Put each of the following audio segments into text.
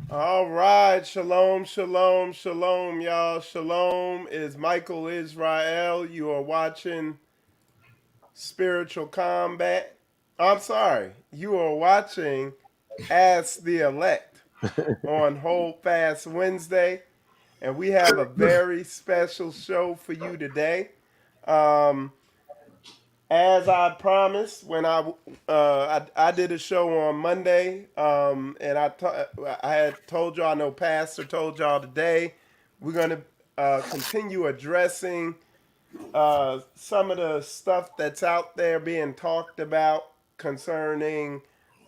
All right, shalom, shalom, shalom, y'all. Shalom is Michael Israel. You are watching Spiritual Combat. I'm sorry, you are watching Ask the Elect on Hold Fast Wednesday, and we have a very special show for you today. Um, as I promised, when I did a show on Monday, and I had told y'all, I know Pastor told y'all today, we're gonna continue addressing some of the stuff that's out there being talked about concerning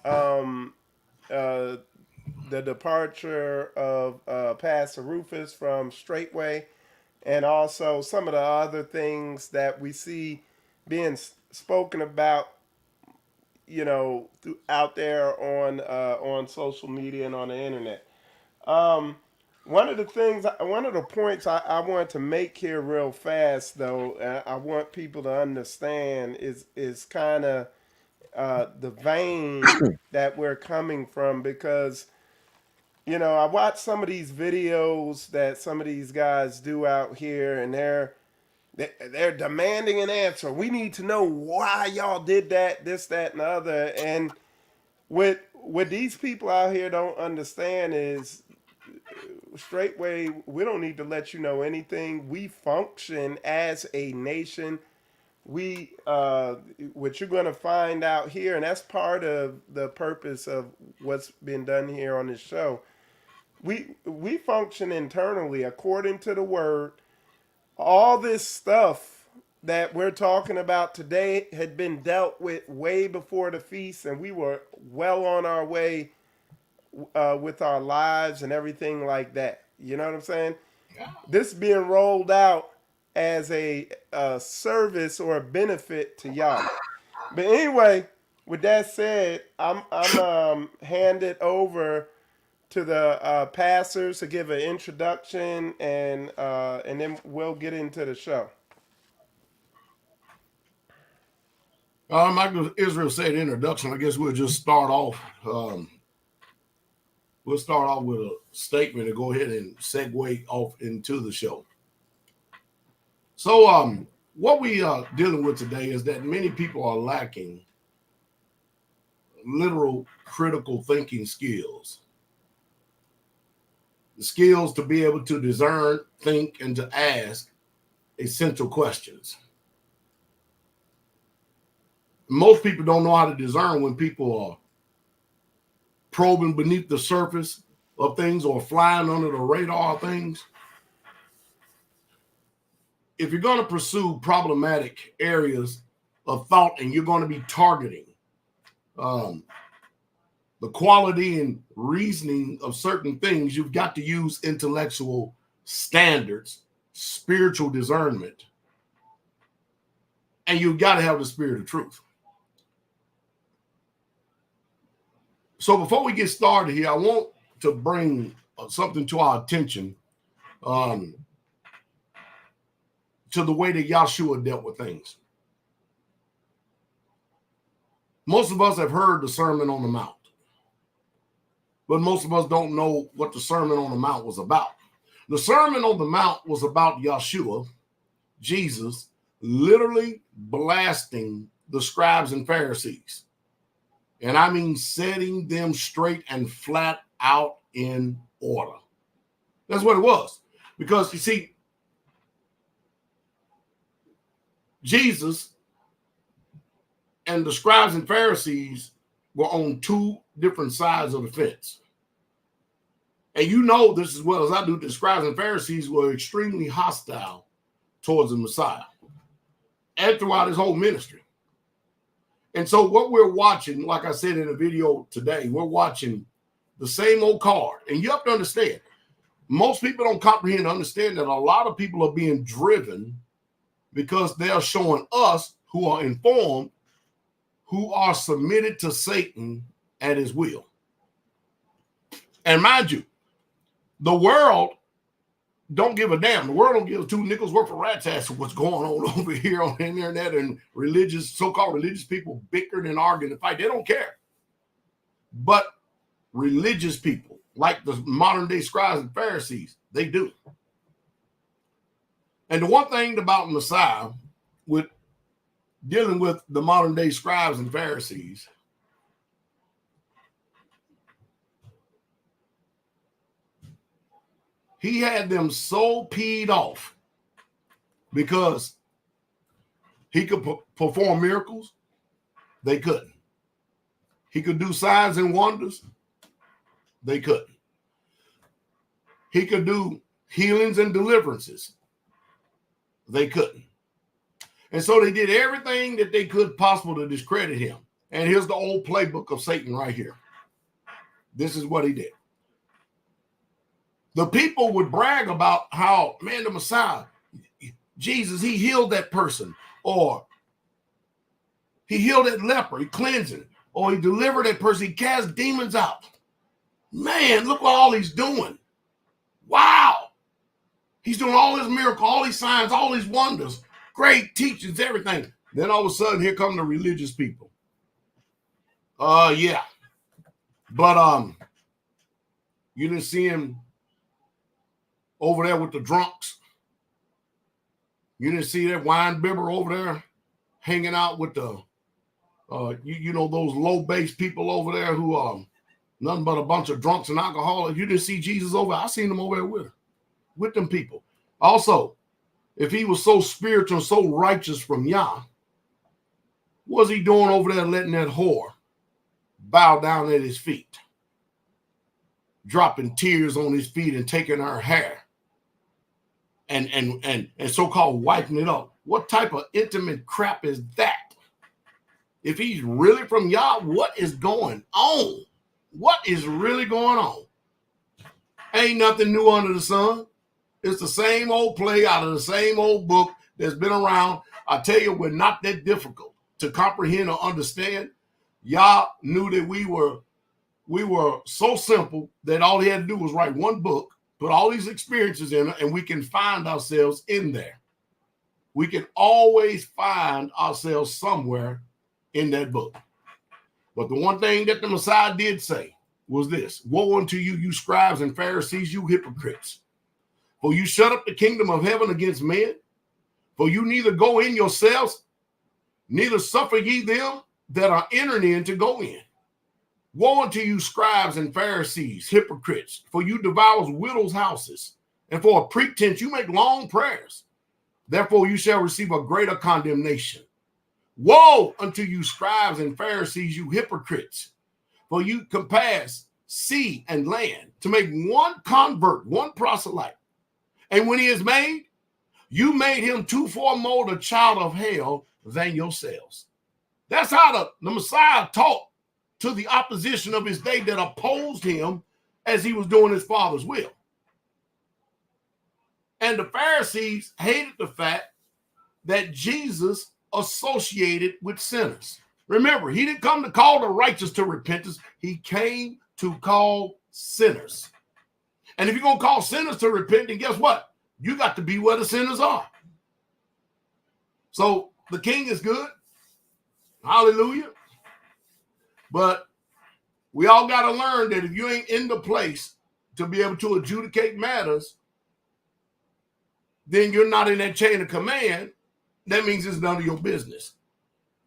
um, uh, the departure of Pastor Rufus from Straightway, and also some of the other things that we see being spoken about, out there on social media and on the internet. Um, one of the points I want to make here real fast, though, I want people to understand is kind of the vein that we're coming from, because I watch some of these videos that some of these guys do out here, and they're demanding an answer. We need to know why y'all did that, this, that, and the other. And what these people out here don't understand is, Straightway, we don't need to let you know anything. We function as a nation. We what you're going to find out here, and that's part of the purpose of what's been done here on this show. We function internally according to the word. All this stuff that we're talking about today had been dealt with way before the feast, and we were well on our way with our lives and everything like that. You know what I'm saying? This being rolled out as a service or a benefit to y'all. But anyway, with that said, I'm handed over to the pastors to give an introduction, and then we'll get into the show. Michael Israel said introduction. I guess we'll just start off. We'll start off with a statement and go ahead and segue off into the show. So, what we are dealing with today is that many people are lacking literal critical thinking skills. The skills to be able to discern, think, and to ask essential questions. Most people don't know how to discern when people are probing beneath the surface of things or flying under the radar of things. If you're going to pursue problematic areas of thought and you're going to be targeting the quality and reasoning of certain things, you've got to use intellectual standards, spiritual discernment, and you've got to have the spirit of truth. So before we get started here, I want to bring something to our attention to the way that Yahshua dealt with things. Most of us have heard the Sermon on the Mount, but most of us don't know what the Sermon on the Mount was about. The Sermon on the Mount was about Yahshua, Jesus, literally blasting the scribes and Pharisees. And I mean setting them straight and flat out in order. That's what it was. Because you see, Jesus and the scribes and Pharisees were on two different sides of the fence. And you know this as well as I do, the scribes and Pharisees were extremely hostile towards the Messiah and throughout his whole ministry. And so what we're watching, like I said in the video today, we're watching the same old card. And you have to understand, most people don't comprehend and understand that a lot of people are being driven because they are showing us who are informed, who are submitted to Satan at his will. And mind you, the world don't give a damn. The world don't give two nickels worth of rat's ass of what's going on over here on the internet, and so-called religious people bickering and arguing and fight. They don't care. But religious people like the modern day scribes and Pharisees. They do. And the one thing about Messiah, with dealing with the modern day scribes and Pharisees, he had them so peed off because he could perform miracles. They couldn't. He could do signs and wonders. They couldn't. He could do healings and deliverances. They couldn't. And so they did everything that they could possible to discredit him. And here's the old playbook of Satan right here. This is what he did. The people would brag about how, man, the Messiah, Jesus, he healed that person, or he healed that leper, he cleansed him, or he delivered that person, he cast demons out. Man, look what all he's doing. Wow. He's doing all this miracle, all these signs, all these wonders, great teachings, everything. Then all of a sudden, here come the religious people. Yeah. But you didn't see him over there with the drunks. You didn't see that wine bibber over there hanging out with the, you know, those low-based people over there who are nothing but a bunch of drunks and alcoholics. You didn't see Jesus over there. I seen him over there with them people. Also, if he was so spiritual and so righteous from Yah, what was he doing over there letting that whore bow down at his feet, dropping tears on his feet and taking her hair and so-called wiping it up? What type of intimate crap is that? If he's really from Yah, what is going on? What is really going on? Ain't nothing new under the sun. It's the same old play out of the same old book that's been around. I tell you, we're not that difficult to comprehend or understand. Yah knew that we were so simple that all he had to do was write one book, put all these experiences in it, and we can find ourselves in there. We can always find ourselves somewhere in that book. But the one thing that the Messiah did say was this: woe unto you, you scribes and Pharisees, you hypocrites! For you shut up the kingdom of heaven against men. For you neither go in yourselves, neither suffer ye them that are entering in to go in. Woe unto you, scribes and Pharisees, hypocrites! For you devour widows' houses, and for a pretense you make long prayers. Therefore you shall receive a greater condemnation. Woe unto you, scribes and Pharisees, you hypocrites! For you compass sea and land to make one convert, one proselyte. And when he is made, you made him twofold more the child of hell than yourselves. That's how the Messiah taught to the opposition of his day that opposed him as he was doing his Father's will. And the Pharisees hated the fact that Jesus associated with sinners. Remember, he didn't come to call the righteous to repentance. He came to call sinners. And if you're going to call sinners to repent, then guess what? You got to be where the sinners are. So the king is good. Hallelujah. But we all got to learn that if you ain't in the place to be able to adjudicate matters, then you're not in that chain of command. That means it's none of your business.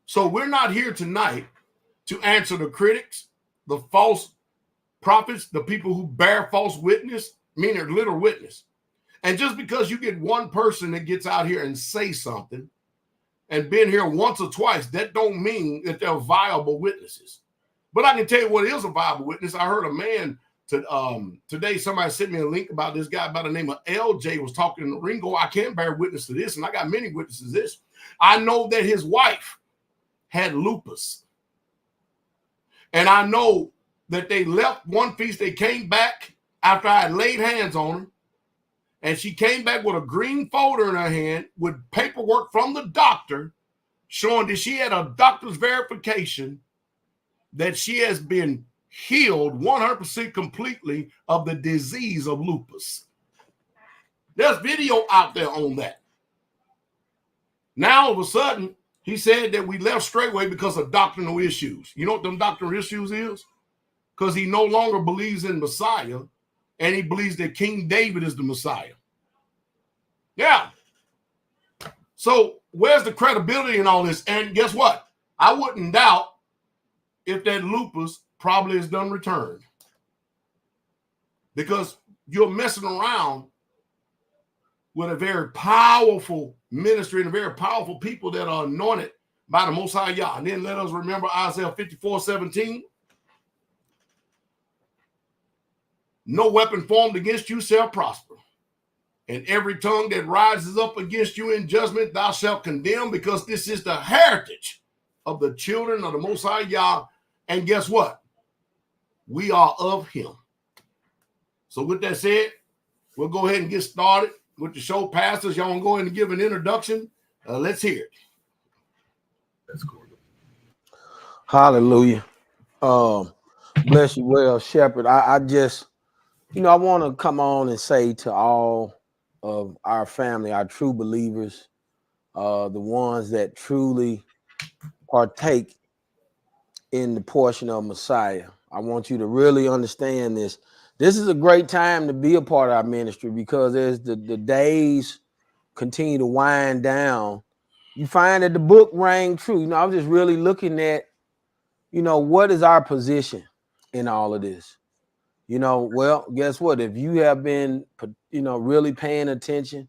So we're not here tonight to answer the critics, the false prophets, the people who bear false witness, meaning literal witness. And just because you get one person that gets out here and say something and been here once or twice, that don't mean that they're viable witnesses. But I can tell you what is a viable witness. I heard a man today, somebody sent me a link about this guy by the name of LJ was talking in the Ringo. I can't bear witness to this, and I got many witnesses to this. I know that his wife had lupus. And I know that they left one feast. They came back after I had laid hands on her. And she came back with a green folder in her hand with paperwork from the doctor showing that she had a doctor's verification that she has been healed 100% completely of the disease of lupus. There's video out there on that. Now, all of a sudden, he said that we left straightway because of doctrinal issues. You know what them doctrinal issues is? because he no longer believes in Messiah, and he believes that King David is the Messiah. Yeah. So where's the credibility in all this? And guess what? I wouldn't doubt if that lupus probably is done returned, because you're messing around with a very powerful ministry and a very powerful people that are anointed by the Most High Yah. And then let us remember Isaiah 54:17. No weapon formed against you shall prosper, and every tongue that rises up against you in judgment thou shalt condemn, because this is the heritage of the children of the Most High Yah. And guess what? We are of him. So with that said, we'll go ahead and get started with the show. Pastors, y'all want to go ahead and give an introduction? Let's hear it. That's cool. Hallelujah. Bless you well, Shepherd. I just, I want to come on and say to all of our family, our true believers, the ones that truly partake in the portion of Messiah, I want you to really understand this. This is a great time to be a part of our ministry, because as the days continue to wind down, you find that the book rang true. I'm just really looking at, what is our position in all of this? Well, guess what? If you have been, really paying attention,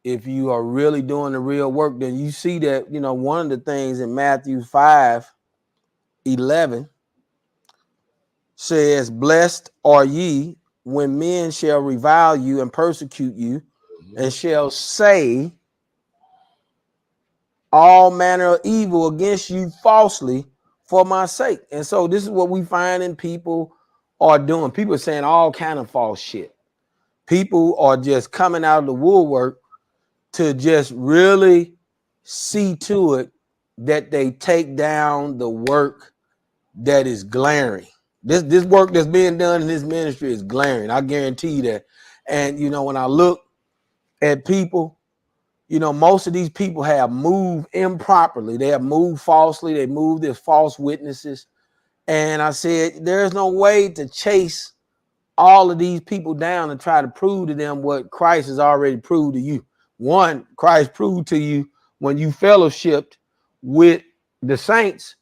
if you are really doing the real work, then you see that, one of the things in Matthew 5:11 says, blessed are ye when men shall revile you and persecute you, and shall say all manner of evil against you falsely for my sake. And so this is what we find in people are doing. People are saying all kind of false shit. People are just coming out of the woodwork to just really see to it that they take down the work that is glaring. This work that's being done in this ministry is glaring. I guarantee you that. And, when I look at people, most of these people have moved improperly. They have moved falsely. They moved as false witnesses. And I said, there's no way to chase all of these people down and try to prove to them what Christ has already proved to you. One, Christ proved to you when you fellowshipped with the saints.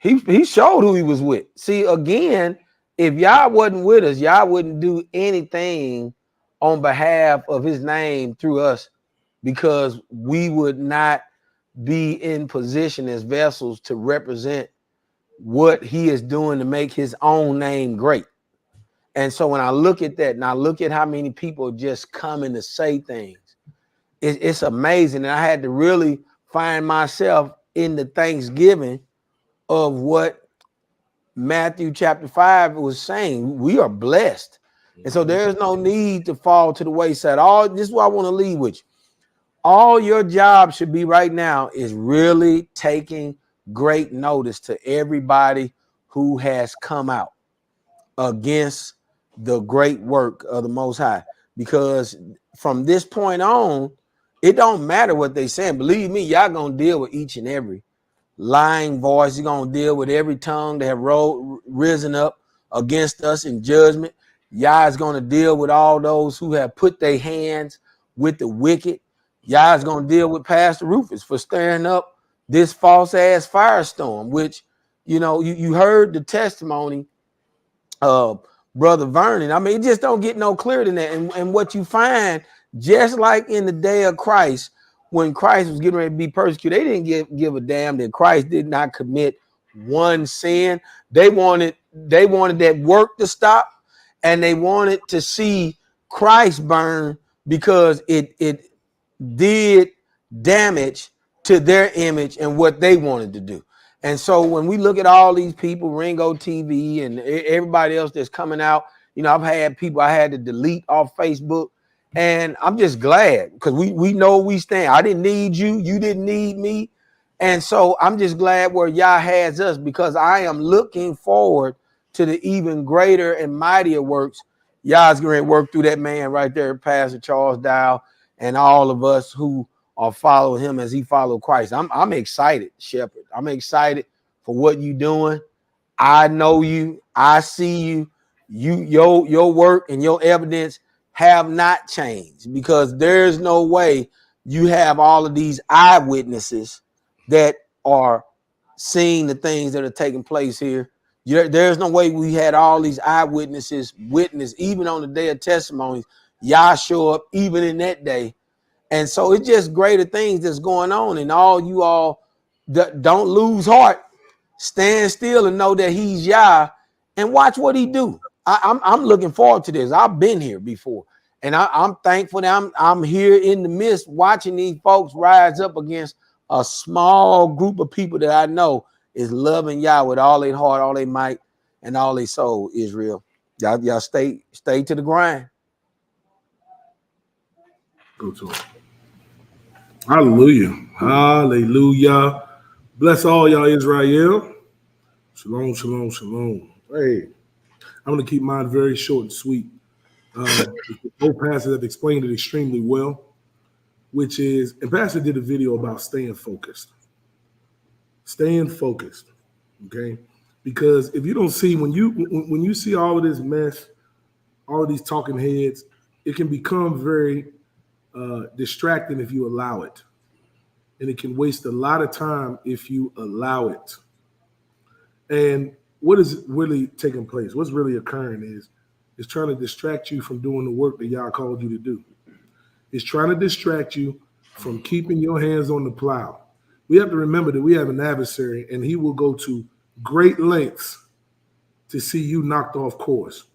He showed who he was with. See, again, if y'all wasn't with us, y'all wouldn't do anything on behalf of his name through us, because we would not be in position as vessels to represent what he is doing to make his own name great. And so when I look at that, and I look at how many people just coming to say things, it's amazing. And I had to really find myself in the thanksgiving of what Matthew chapter 5 was saying. We are blessed. And so there's no need to fall to the wayside. This is what I want to leave with you. All your job should be right now is really taking great notice to everybody who has come out against the great work of the Most High. Because from this point on, it don't matter what they saying. Believe me, y'all gonna deal with each and every lying voice. You're gonna deal with every tongue that have risen up against us in judgment. Y'all is gonna deal with all those who have put their hands with the wicked. Y'all is gonna deal with Pastor Rufus for stirring up this false ass firestorm, which you heard the testimony of Brother Vernon. I mean, it just don't get no clearer than that. And what you find, just like in the day of Christ, when Christ was getting ready to be persecuted, they didn't give a damn that Christ did not commit one sin. They wanted that work to stop, and they wanted to see Christ burn, because it did damage to their image and what they wanted to do. And so when we look at all these people, Ringo TV and everybody else that's coming out, I've had people I had to delete off Facebook, and I'm just glad, because we know we stand. I didn't need you. You didn't need me. And so I'm just glad where Yah has us, because I am looking forward to the even greater and mightier works Yah's going to work through that man right there, Pastor Charles Dow, and all of us who are following him as he followed Christ. I'm excited, Shepherd. I'm excited for what you're doing. I know you, I see you, your work and your evidence have not changed, because there's no way you have all of these eyewitnesses that are seeing the things that are taking place here. There's no way we had all these eyewitnesses witness, even on the day of testimonies. Y'all show up even in that day. And so it's just greater things that's going on. And all you all don't lose heart. Stand still and know that he's Yah, and watch what he do. I'm looking forward to this. I've been here before, and I'm thankful that I'm here in the midst watching these folks rise up against a small group of people that I know is loving Yah with all their heart, all their might, and all their soul. Israel, y'all stay to the grind. Go to it. Hallelujah. Hallelujah. Bless all y'all, Israel. Shalom, shalom, shalom. Hey, I'm going to keep mine very short and sweet. Both pastors have explained it extremely well, which is, and Pastor did a video about staying focused. Staying focused, okay? Because if you don't see, when you see all of this mess, all of these talking heads, it can become very distracting if you allow it. And it can waste a lot of time if you allow it. And what is really taking place? What's really occurring is it's trying to distract you from doing the work that y'all called you to do. It's trying to distract you from keeping your hands on the plow. We have to remember that we have an adversary, and he will go to great lengths to see you knocked off course,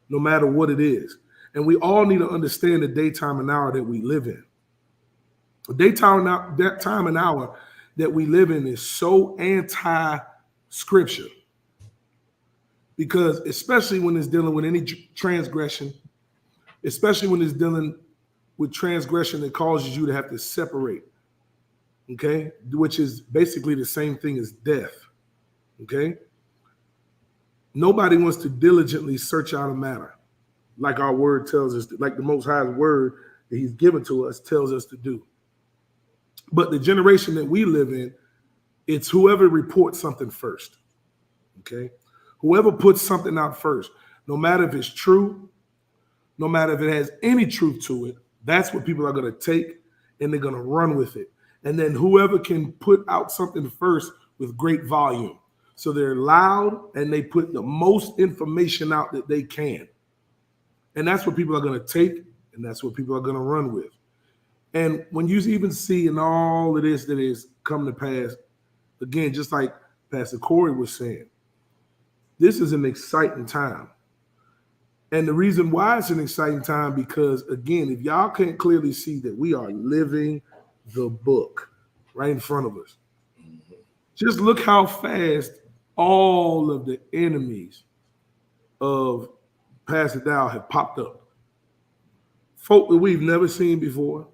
no matter what it is. And we all need to understand the daytime and hour that we live in. That time and hour that we live in is so anti-scripture, because especially when it's dealing with any transgression, especially when it's dealing with transgression that causes you to have to separate, okay, which is basically the same thing as death, okay? Nobody wants to diligently search out a matter like our word tells us, like the Most High's word that he's given to us tells us to do. But the generation that we live in, it's whoever reports something first, okay? Whoever puts something out first, no matter if it's true, no matter if it has any truth to it, that's what people are going to take, and they're going to run with it. And then whoever can put out something first with great volume. So they're loud and they put the most information out that they can. And that's what people are going to take, and that's what people are going to run with. And when you even see in all of this that is come to pass, again, just like Pastor Corey was saying, this is an exciting time. And the reason why it's an exciting time, because, again, if y'all can't clearly see that we are living the book right in front of us, just look how fast all of the enemies of Pastor Dow have popped up. Folk that we've never seen before,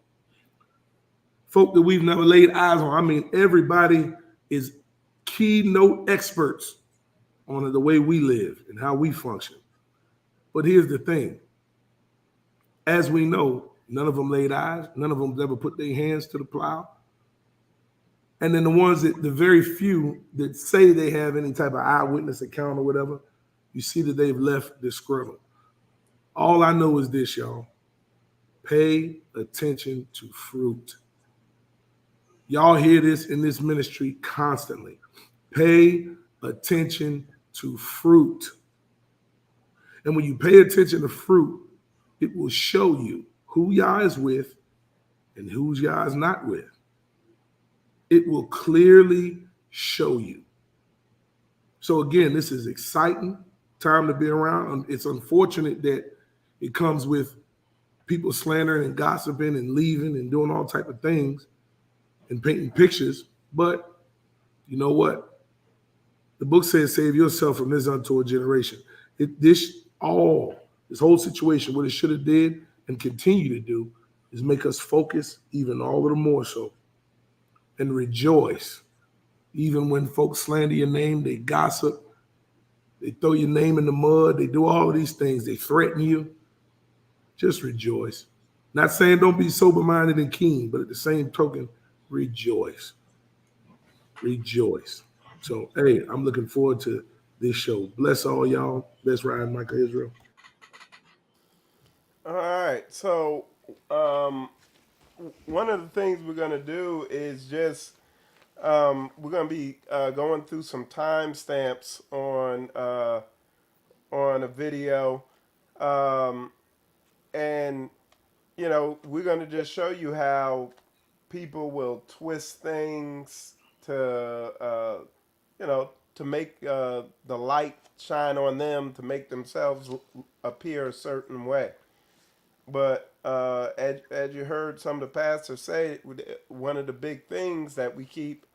folk that we've never laid eyes on. I mean, everybody is keynote experts on the way we live and how we function. But here's the thing. As we know, none of them laid eyes. None of them ever put their hands to the plow. And then the ones that, the very few that say they have any type of eyewitness account or whatever, you see that they've left disgruntled. All I know is this, y'all. Pay attention to fruit. Y'all hear this in this ministry constantly. Pay attention to fruit. And when you pay attention to fruit, it will show you who Yah is with and who Yah is not with. It will clearly show you. So again, this is exciting time to be around. It's unfortunate that it comes with people slandering and gossiping and leaving and doing all type of things and painting pictures. But you know what? The book says, save yourself from this untoward generation. This whole situation, what it should have did and continue to do is make us focus even all the more so and rejoice. Even when folks slander your name, they gossip, they throw your name in the mud, they do all of these things, they threaten you. Just rejoice. Not saying don't be sober-minded and keen, but at the same token, rejoice. Rejoice. So, hey, I'm looking forward to this show. Bless all y'all. Let's ride, Michael Israel. All right. So, one of the things we're going to do is just we're going to be going through some timestamps on a video, and we're going to just show you how people will twist things to make the light shine on them to make themselves appear a certain way. But as you heard some of the pastors say, one of the big things that we keep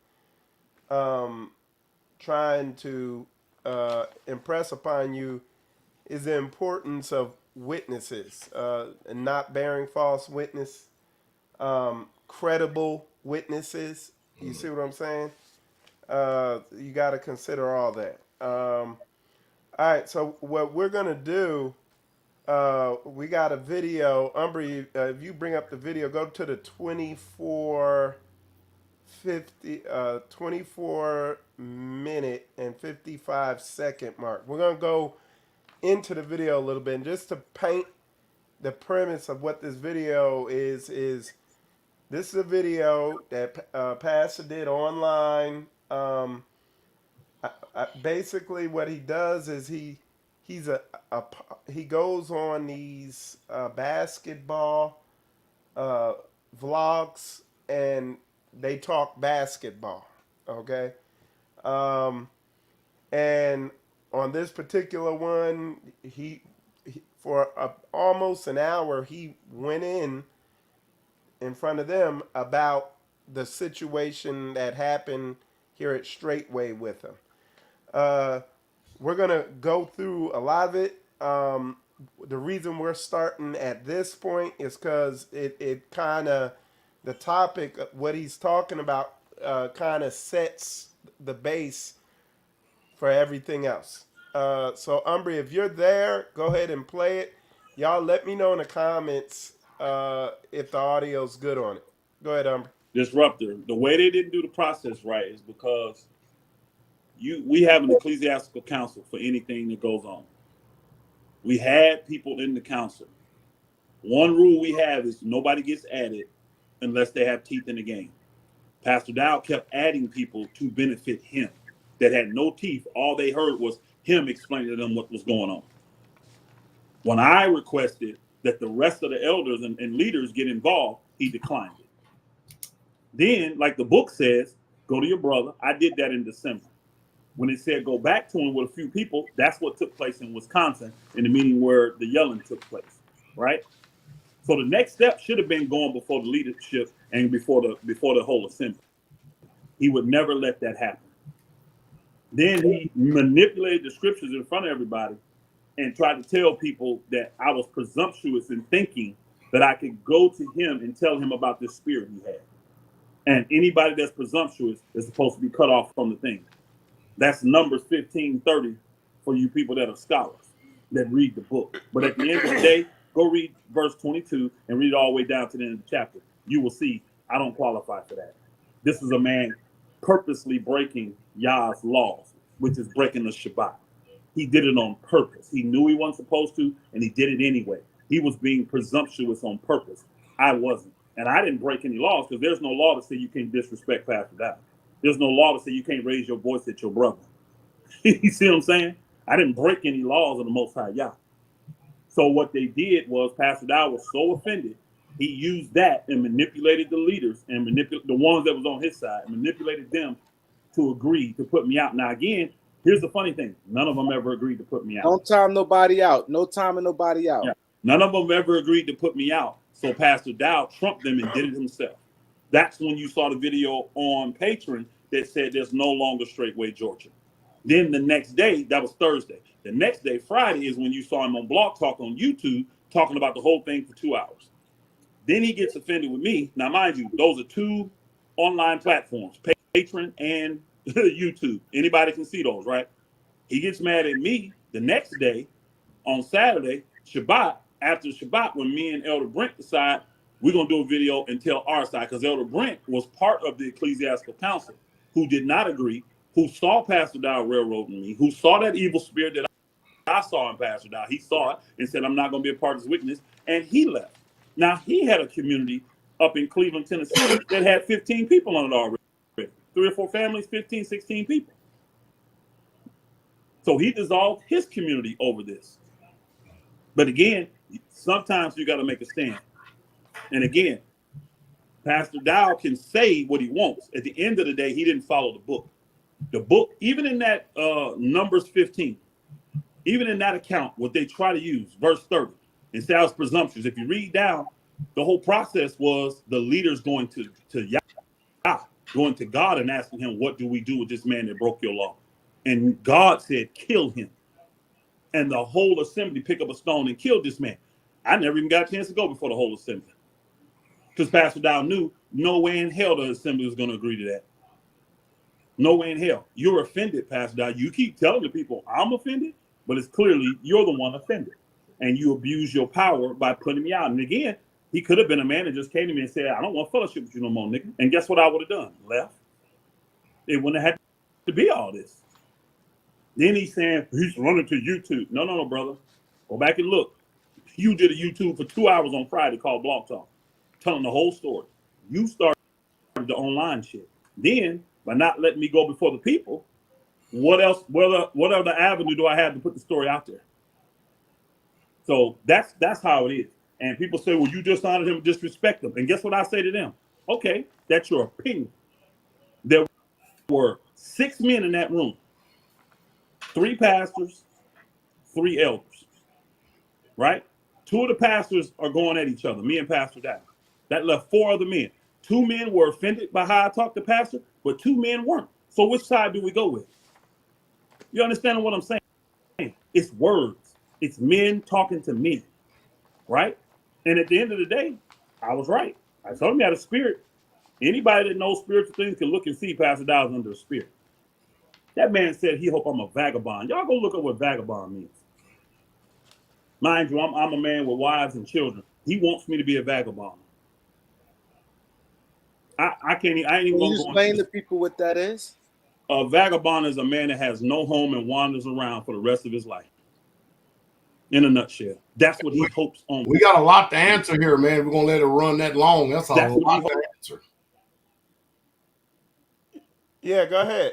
trying to impress upon you is the importance of witnesses and not bearing false witness, credible witnesses. You see what I'm saying? You got to consider all that. All right, so what we're going to do, we got a video. Umbry, if you bring up the video, go to the 24 minute and 55-second mark. We're going to go into the video a little bit, and just to paint the premise of what this video is this is a video that Pastor did online. Basically, what he does is he goes on these basketball vlogs, and they talk basketball. Okay, and on this particular one, he for almost an hour he went in front of them about the situation that happened here at Straightway with him. We're going to go through a lot of it. The reason we're starting at this point is because it kind of, the topic, what he's talking about, kind of sets the base for everything else. So, Umbry, if you're there, go ahead and play it. Y'all let me know in the comments if the audio's good on it. Go ahead, Umbry. Disruptor. The way they didn't do the process right is because we have an ecclesiastical council for anything that goes on. We had people in the council. One rule we have is nobody gets added unless they have teeth in the game. Pastor Dow kept adding people to benefit him that had no teeth. All they heard was him explaining to them what was going on. When I requested that the rest of the elders and leaders get involved, he declined it. Then, like the book says, go to your brother. I did that in December. When it said go back to him with a few people, that's what took place in Wisconsin in the meeting where the yelling took place, right? So the next step should have been going before the leadership and before the whole assembly. He would never let that happen. Then he manipulated the scriptures in front of everybody and tried to tell people that I was presumptuous in thinking that I could go to him and tell him about this spirit he had. And anybody that's presumptuous is supposed to be cut off from the thing. That's Numbers 15:30 for you people that are scholars that read the book. But at the end of the day, go read verse 22 and read all the way down to the end of the chapter. You will see I don't qualify for that. This is a man purposely breaking Yah's laws, which is breaking the Shabbat. He did it on purpose. He knew he wasn't supposed to, and he did it anyway. He was being presumptuous on purpose. I wasn't. And I didn't break any laws because there's no law to say you can't disrespect Pastor Dow. There's no law to say you can't raise your voice at your brother. You see what I'm saying? I didn't break any laws of the Most High Yah. So what they did was Pastor Dow was so offended, he used that and manipulated the leaders and manipulated the ones that was on his side, and manipulated them to agree to put me out. Now, again, here's the funny thing. None of them ever agreed to put me out. Don't time nobody out. No timing nobody out. Yeah. None of them ever agreed to put me out. So Pastor Dow trumped them and did it himself. That's when you saw the video on Patreon that said there's no longer Straightway Georgia. Then the next day, that was Thursday. The next day, Friday, is when you saw him on Blog Talk on YouTube talking about the whole thing for 2 hours. Then he gets offended with me. Now, mind you, those are two online platforms, Patreon and YouTube. Anybody can see those, right? He gets mad at me the next day on Saturday, Shabbat, after Shabbat, when me and Elder Brent decide we're going to do a video and tell our side, because Elder Brent was part of the Ecclesiastical Council who did not agree who saw Pastor Dow railroading me, who saw that evil spirit that I saw in Pastor Dow. He saw it and said, I'm not going to be a part of this wickedness. And he left. Now, he had a community up in Cleveland, Tennessee that had 15 people on it already. 3 or 4 families, 15, 16 people. So he dissolved his community over this. But again, sometimes you got to make a stand. And again, Pastor Dow can say what he wants. At the end of the day, he didn't follow the book. The book, even in that Numbers 15, even in that account, what they try to use, verse 30, and say I was presumptuous. If you read down, the whole process was the leaders going to Yah, going to God and asking him, what do we do with this man that broke your law? And God said, kill him. And the whole assembly picked up a stone and killed this man. I never even got a chance to go before the whole assembly. Because Pastor Dow knew no way in hell the assembly was going to agree to that. No way in hell. You're offended, Pastor Dow. You keep telling the people, I'm offended, but it's clearly you're the one offended. And you abuse your power by putting me out. And again, he could have been a man that just came to me and said, I don't want fellowship with you no more, nigga. And guess what I would have done? Left. It wouldn't have had to be all this. Then he's saying, he's running to YouTube. No, brother. Go back and look. You did a YouTube for 2 hours on Friday called Blog Talk, telling the whole story. You started the online shit. Then, by not letting me go before the people, what else? What other avenue do I have to put the story out there? So that's how it is. And people say, well, you just honored him, disrespect him. And guess what I say to them? Okay, that's your opinion. There were 6 men in that room, 3 pastors, 3 elders, right? 2 of the pastors are going at each other, me and Pastor Dow. That left 4 other men. 2 men were offended by how I talked to Pastor, but 2 men weren't. So which side do we go with? You understand what I'm saying? It's words. It's men talking to men, right? And at the end of the day, I was right. I told him he had a spirit. Anybody that knows spiritual things can look and see Pastor Dow's under a spirit. That man said he hope I'm a vagabond. Y'all go look up what vagabond means. Mind you, I'm a man with wives and children. He wants me to be a vagabond. I ain't even Can you explain to people what that is? A vagabond is a man that has no home and wanders around for the rest of his life. In a nutshell, that's what he hopes on. We got a lot to answer here, man. We're gonna let it run that long. That's a lot to answer. Yeah, go ahead.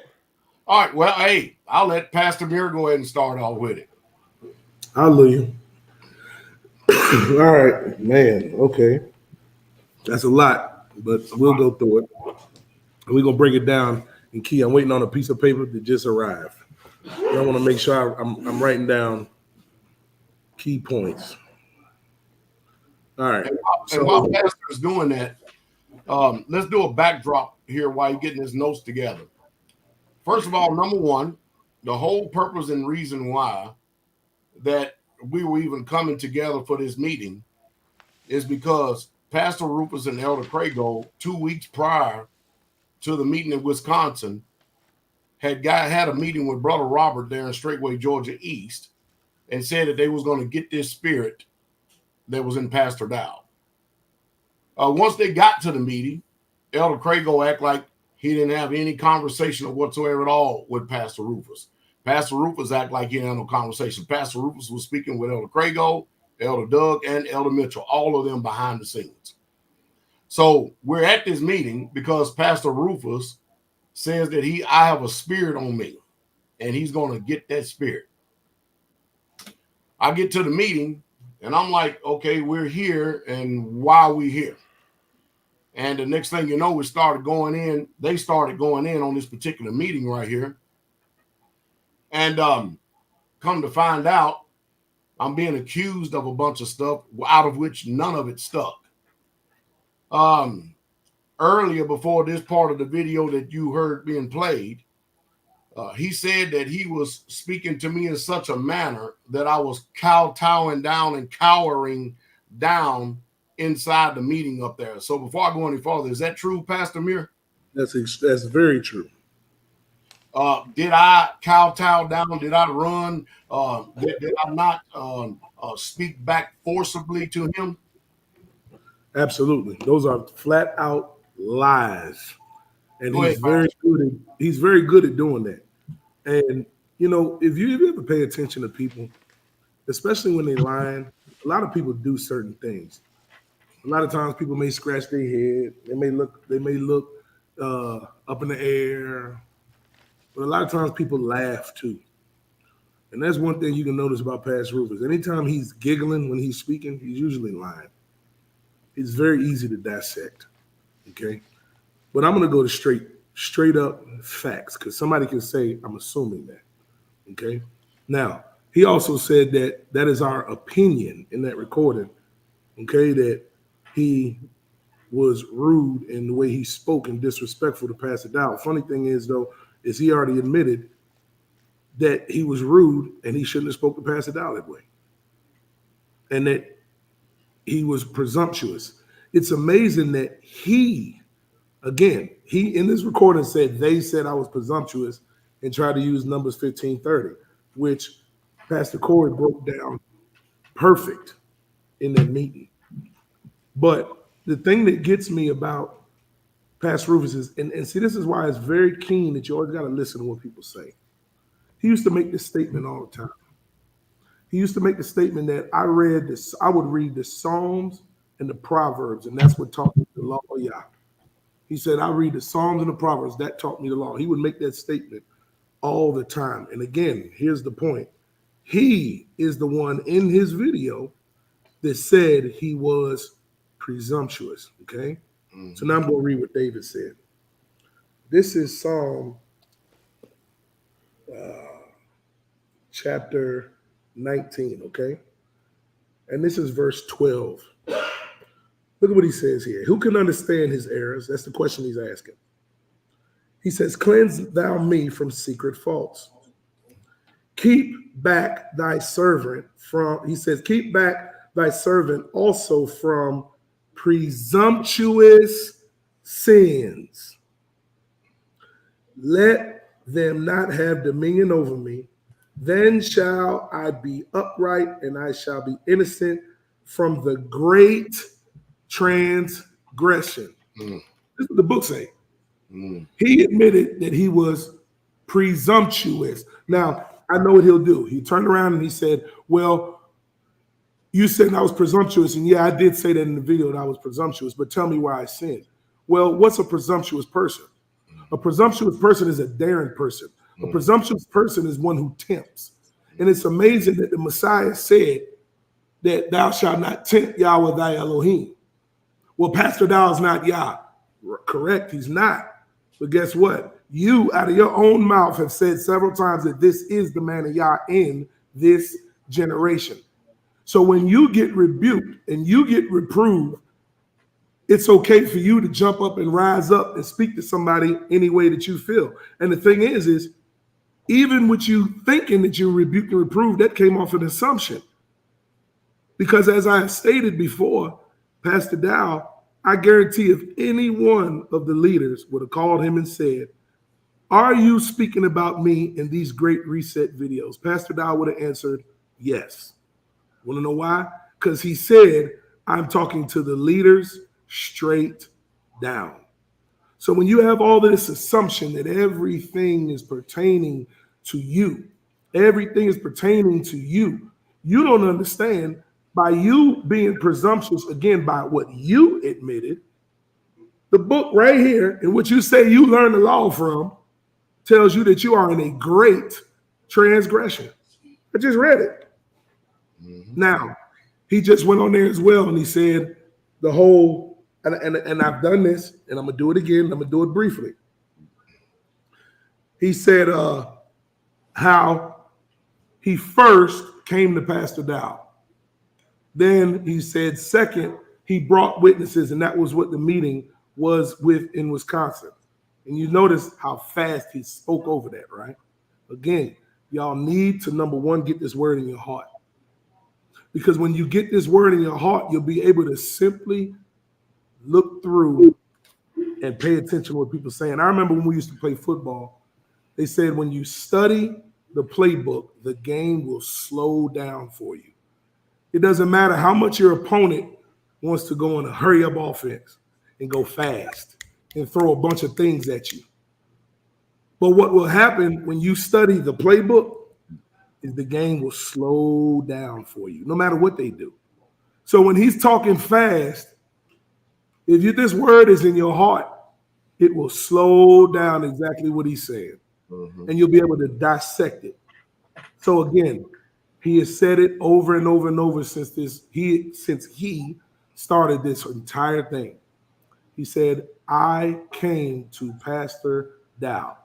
All right. Well, hey, I'll let Pastor Muir go ahead and start off with it. Hallelujah. All right, man. Okay. That's a lot, but we'll go through it. And we're going to break it down in key. I'm waiting on a piece of paper that just arrived. I want to make sure I'm writing down key points. All right. And while Pastor is doing that, let's do a backdrop here while you're getting his notes together. First of all, number one, the whole purpose and reason why that we were even coming together for this meeting is because Pastor Rufus and Elder Crago, 2 weeks prior to the meeting in Wisconsin, had a meeting with Brother Robert there in Straightway, Georgia East, and said that they was going to get this spirit that was in Pastor Dow. Once they got to the meeting, Elder Crago acted like he didn't have any conversation whatsoever at all with Pastor Rufus. Pastor Rufus acted like he didn't have no conversation. Pastor Rufus was speaking with Elder Crago, Elder Doug, and Elder Mitchell, all of them behind the scenes. So we're at this meeting because Pastor Rufus says that I have a spirit on me, and he's going to get that spirit. I get to the meeting, and I'm like, okay, we're here, and why are we here? And the next thing you know, they started going in on this particular meeting right here. And come to find out, I'm being accused of a bunch of stuff, out of which none of it stuck. Earlier, before this part of the video that you heard being played, he said that he was speaking to me in such a manner that I was kowtowing down and cowering down inside the meeting up there. So before I go any further, is that true, Pastor Muir? That's very true. Did I kowtow down? Did I run? Did I not speak back forcibly to him? Absolutely. Those are flat out lies. and Go ahead, he's very good at doing that. And you know, if you ever pay attention to people, especially when they lying, a lot of people do certain things. A lot of times people may scratch their head, they may look up in the air, but a lot of times people laugh too. And that's one thing you can notice about Pastor Rufus. Anytime he's giggling when he's speaking, he's usually lying. It's very easy to dissect. Okay. But I'm gonna go to straight up facts, because somebody can say I'm assuming that. Okay. Now, he also said that that is our opinion in that recording. Okay, that he was rude in the way he spoke and disrespectful to Pastor Dow. Funny thing is, though, is he already admitted that he was rude and he shouldn't have spoke to Pastor Dow that way, and that he was presumptuous. It's amazing that he in this recording said they said I was presumptuous and tried to use Numbers 15:30, which Pastor Corey broke down perfect in that meeting. But the thing that gets me about Pastor Rufus is, and see, this is why it's very keen that you always got to listen to what people say. He used to make this statement all the time. He used to make the statement that I would read the Psalms and the Proverbs, and that's what taught me the law of Yah. He said, I read the Psalms and the Proverbs, that taught me the law. He would make that statement all the time. And again, here's the point. He is the one in his video that said he was presumptuous, okay? Mm-hmm. So now I'm going to read what David said. This is Psalm chapter 19, okay? And this is verse 12. Look at what he says here. Who can understand his errors? That's the question he's asking. He says, cleanse thou me from secret faults. Keep back thy servant from, he says, keep back thy servant also from presumptuous sins. Let them not have dominion over me. Then shall I be upright, and I shall be innocent from the great transgression. This is what the book say. He admitted that he was presumptuous. Now, I know what he'll do. He turned around and he said, well, you said I was presumptuous, and yeah, I did say that in the video that I was presumptuous, but tell me why I sinned. Well, what's a presumptuous person? A presumptuous person is a daring person. A presumptuous person is one who tempts. And it's amazing that the Messiah said that thou shalt not tempt Yahweh thy Elohim. Well, Pastor Dow is not Yah. Correct, he's not. But guess what? You, out of your own mouth, have said several times that this is the man of Yah in this generation. So when you get rebuked and you get reproved, it's okay for you to jump up and rise up and speak to somebody any way that you feel. And the thing is even with you thinking that you rebuked and reproved, that came off an assumption. Because as I stated before, Pastor Dow, I guarantee if any one of the leaders would have called him and said, are you speaking about me in these Great Reset videos? Pastor Dow would have answered, yes. Want to know why? Because he said, I'm talking to the leaders straight down. So when you have all of this assumption that everything is pertaining to you, everything is pertaining to you, you don't understand. By you being presumptuous, again, by what you admitted, the book right here, in which you say you learned the law from, tells you that you are in a great transgression. I just read it. Now, he just went on there as well, and he said the whole, and I've done this, and I'm going to do it again, I'm going to do it briefly. He said how he first came to Pastor Dow. Then he said, second, he brought witnesses, and that was what the meeting was with in Wisconsin. And you notice how fast he spoke over that, right? Again, y'all need to, number one, get this word in your heart. Because when you get this word in your heart, you'll be able to simply look through and pay attention to what people are saying. I remember when we used to play football, they said when you study the playbook, the game will slow down for you. It doesn't matter how much your opponent wants to go on a hurry-up offense and go fast. and throw a bunch of things at you. But what will happen when you study the playbook is the game will slow down for you, no matter what they do. So when he's talking fast, if this word is in your heart, it will slow down exactly what he's saying, and you'll be able to dissect it. So again, he has said it over and over and over since he started this entire thing. He said, I came to Pastor Dow.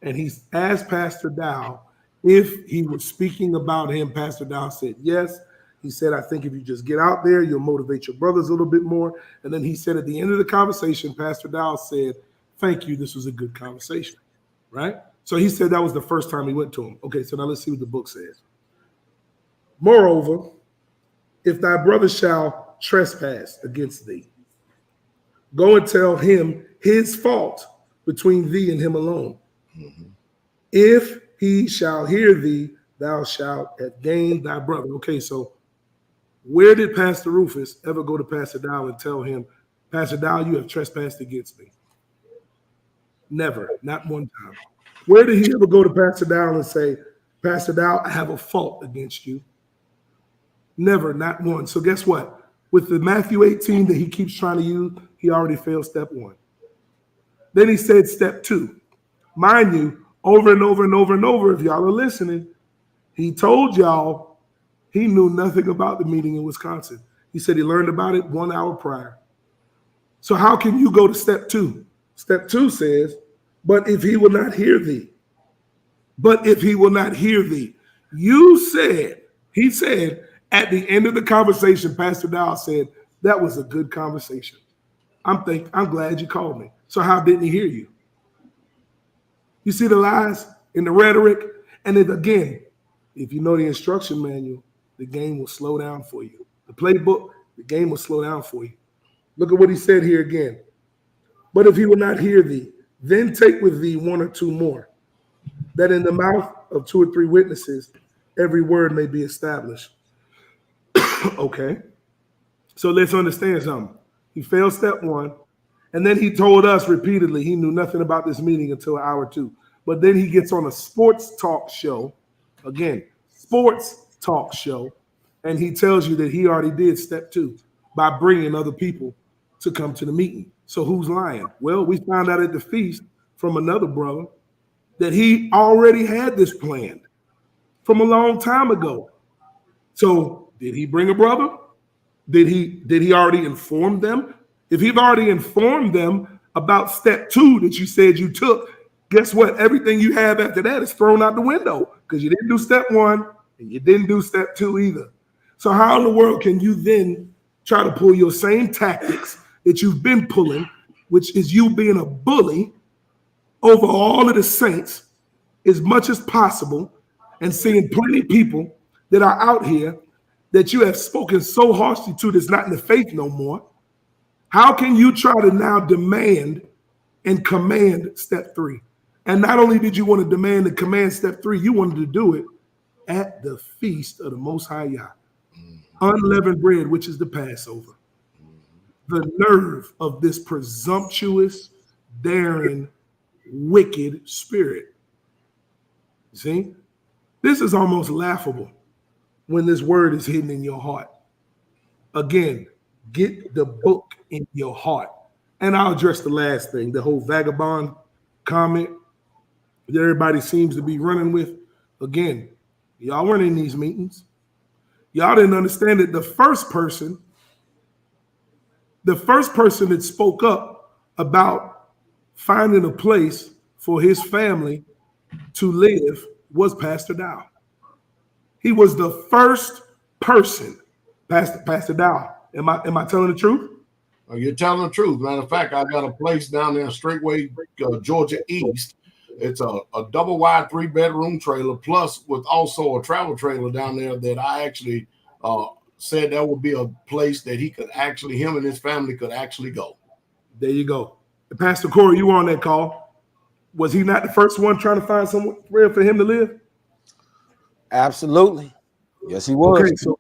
And he's asked Pastor Dow if he was speaking about him. Pastor Dow said yes. He said, I think if you just get out there, you'll motivate your brothers a little bit more. And then he said at the end of the conversation, Pastor Dow said, thank you. This was a good conversation, right? So he said that was the first time he went to him. Okay, so now let's see what the book says. Moreover, if thy brother shall trespass against thee, go and tell him his fault between thee and him alone. If he shall hear thee, thou shalt have gained thy brother. Okay, so where did Pastor Rufus ever go to Pastor Dow and tell him, Pastor Dow, you have trespassed against me? Never, not one time. Where did he ever go to Pastor Dow and say, Pastor Dow, I have a fault against you? Never, not one. So guess what? With the Matthew 18 that he keeps trying to use, he already failed step 1. Then he said step 2. Mind you, over and over and over and over, if y'all are listening, he told y'all he knew nothing about the meeting in Wisconsin. He said he learned about it 1 hour prior. So how can you go to step 2? Step 2 says, but if he will not hear thee, he said at the end of the conversation, Pastor Dow said, that was a good conversation. I'm glad you called me. So how didn't he hear you? You see the lies and the rhetoric? And then again, if you know the instruction manual, the game will slow down for you. The playbook, the game will slow down for you. Look at what he said here again. But if he will not hear thee, then take with thee 1 or 2 more, that in the mouth of 2 or 3 witnesses, every word may be established. Okay. So let's understand something. He failed step 1. And then he told us repeatedly he knew nothing about this meeting until hour 2. But then he gets on a sports talk show, again, and he tells you that he already did step 2 by bringing other people to come to the meeting. So who's lying? Well, we found out at the feast from another brother that he already had this planned from a long time ago. So did he bring a brother? Did he already inform them? If he'd already informed them about step 2 that you said you took, guess what? Everything you have after that is thrown out the window because you didn't do step 1 and you didn't do step 2 either. So how in the world can you then try to pull your same tactics that you've been pulling, which is you being a bully over all of the saints as much as possible and seeing plenty of people that are out here that you have spoken so harshly to that's not in the faith no more? How can you try to now demand and command step 3? And not only did you want to demand and command step 3, you wanted to do it at the feast of the Most High Yah. Unleavened bread, which is the Passover. The nerve of this presumptuous, daring, wicked spirit. See? This is almost laughable when this word is hidden in your heart. Again, get the book in your heart. And I'll address the last thing, the whole vagabond comment that everybody seems to be running with. Again, y'all weren't in these meetings. Y'all didn't understand that the first person that spoke up about finding a place for his family to live was Pastor Dow. He was the first person, Pastor Dow. Am I telling the truth? You're telling the truth. Matter of fact, I got a place down there, Straightway, Georgia East. It's a double wide 3-bedroom trailer, plus with also a travel trailer down there that I actually said that would be a place that him and his family could actually go. There you go. And Pastor Corey, you were on that call. Was he not the first one trying to find somewhere for him to live? Absolutely. Yes, he was. Okay, so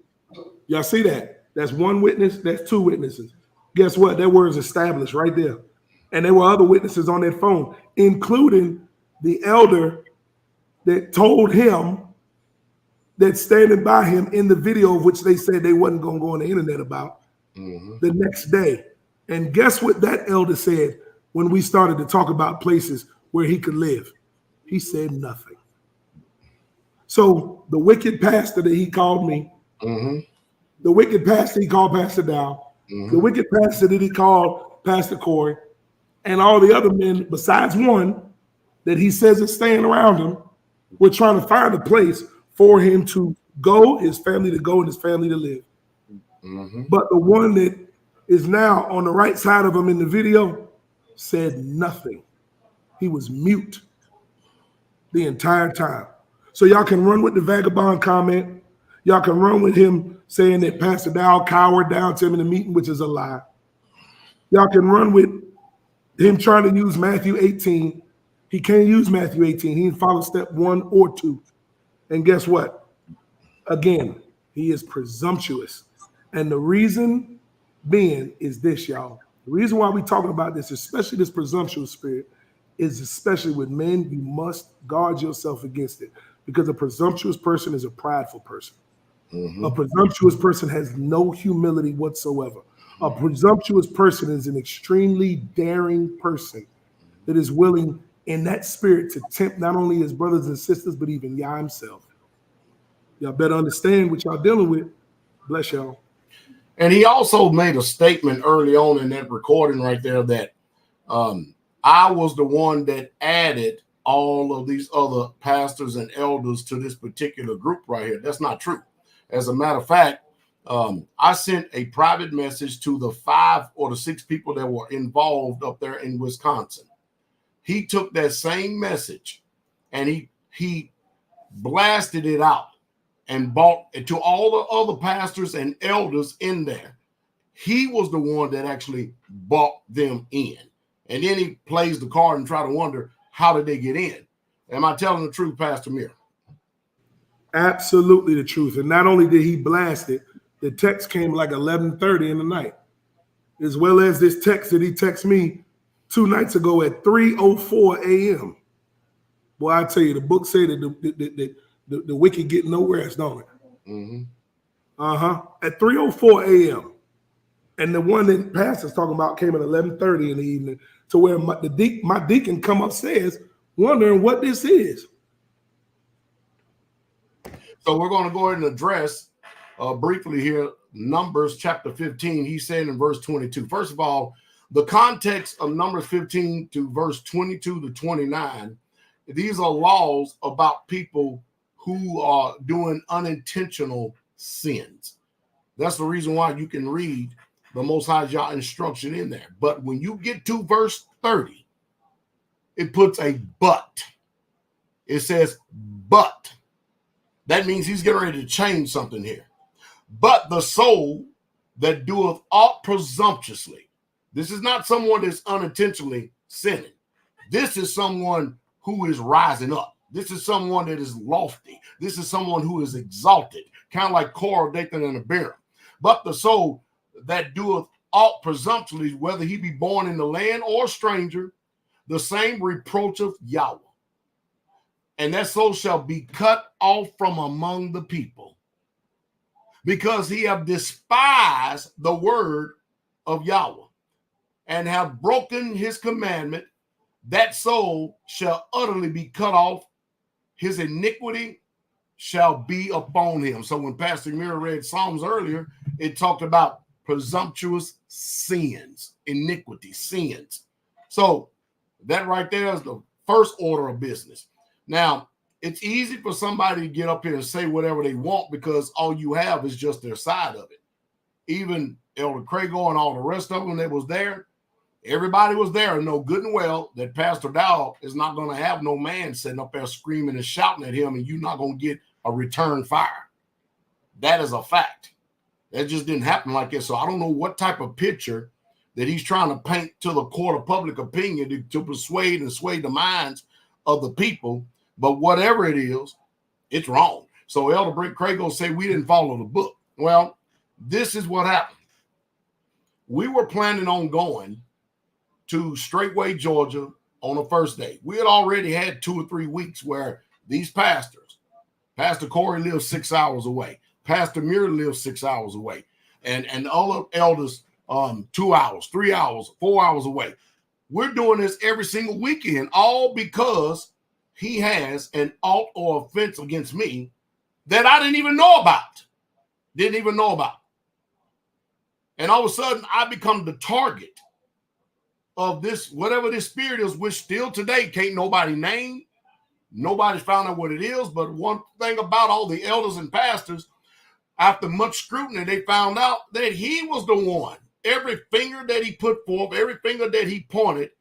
y'all see that? That's 1 witness. That's 2 witnesses. Guess what? That word is established right there. And there were other witnesses on that phone, including the elder that told him that's standing by him in the video, of which they said they wasn't going to go on the internet about the next day. And guess what that elder said when we started to talk about places where he could live? He said nothing. So the wicked pastor that he called me, the wicked pastor he called Pastor Dow, the wicked pastor that he called Pastor Corey, and all the other men besides one that he says is staying around him, we're trying to find a place for him to go, his family to go, and his family to live. But the one that is now on the right side of him in the video said nothing. He was mute the entire time. So y'all can run with the vagabond comment. Y'all can run with him saying that Pastor Dow cowered down to him in the meeting, which is a lie. Y'all can run with him trying to use Matthew 18. He can't use Matthew 18. He didn't follow step 1 or 2. And guess what? Again, he is presumptuous. And the reason being is this, y'all. The reason why we're talking about this, especially this presumptuous spirit, is especially with men, you must guard yourself against it. Because a presumptuous person is a prideful person. A presumptuous person has no humility whatsoever. A presumptuous person is an extremely daring person that is willing in that spirit to tempt not only his brothers and sisters, but even Yah himself. Y'all better understand what y'all dealing with. Bless y'all. And he also made a statement early on in that recording right there that I was the one that added all of these other pastors and elders to this particular group right here. That's not true. As a matter of fact, I sent a private message to the 5 or the 6 people that were involved up there in Wisconsin. He took that same message and he blasted it out and bought it to all the other pastors and elders in there. He was the one that actually bought them in. And then he plays the card and try to wonder, how did they get in? Am I telling the truth, Pastor Mir? Absolutely the truth. And not only did he blast it, the text came like 11:30 in the night, as well as this text that he texted me 2 nights ago at 3:04 a.m. Boy, I tell you, the book said that the wicked get no rest, don't it? At 3:04 a.m. And the one that pastor's talking about came at 11:30 in the evening, to where my deacon come upstairs wondering what this is. So we're going to go ahead and address briefly here Numbers chapter 15. He said in verse 22. First of all, the context of Numbers 15 to verse 22 to 29, these are laws about people who are doing unintentional sins. That's the reason why you can read the Most High Yah instruction in there. But when you get to verse 30, it puts a but. It says, but. That means he's getting ready to change something here. But the soul that doeth aught presumptuously. This is not someone that's unintentionally sinning. This is someone who is rising up. This is someone that is lofty. This is someone who is exalted, kind of like Korah, Dathan, and Abiram. But the soul that doeth aught presumptuously, whether he be born in the land or stranger, the same reproacheth Yahweh. And that soul shall be cut off from among the people, because he have despised the word of Yahweh and have broken his commandment. That soul shall utterly be cut off. His iniquity shall be upon him. So when Pastor Mira read Psalms earlier, it talked about presumptuous sins, iniquity, sins. So that right there is the first order of business. Now, it's easy for somebody to get up here and say whatever they want because all you have is just their side of it. Even Elder Crago and all the rest of them that was there, everybody was there and know good and well that Pastor Dow is not going to have no man sitting up there screaming and shouting at him and you're not going to get a return fire. That is a fact. That just didn't happen like this. So I don't know what type of picture that he's trying to paint to the court of public opinion to persuade and sway the minds of the people. But whatever it is, it's wrong. So Elder Brent Crago say we didn't follow the book. Well, this is what happened. We were planning on going to Straightway, Georgia on the first day. We had already had 2 or 3 weeks where these pastors, Pastor Corey lives 6 hours away. Pastor Muir lives 6 hours away. And all the elders 2 hours, 3 hours, 4 hours away. We're doing this every single weekend, all because he has an alt or offense against me that I didn't even know about. And all of a sudden, I become the target of this, whatever this spirit is, which still today can't nobody name. Nobody's found out what it is. But one thing about all the elders and pastors, after much scrutiny, they found out that he was the one. Every finger that he put forth, every finger that he pointed,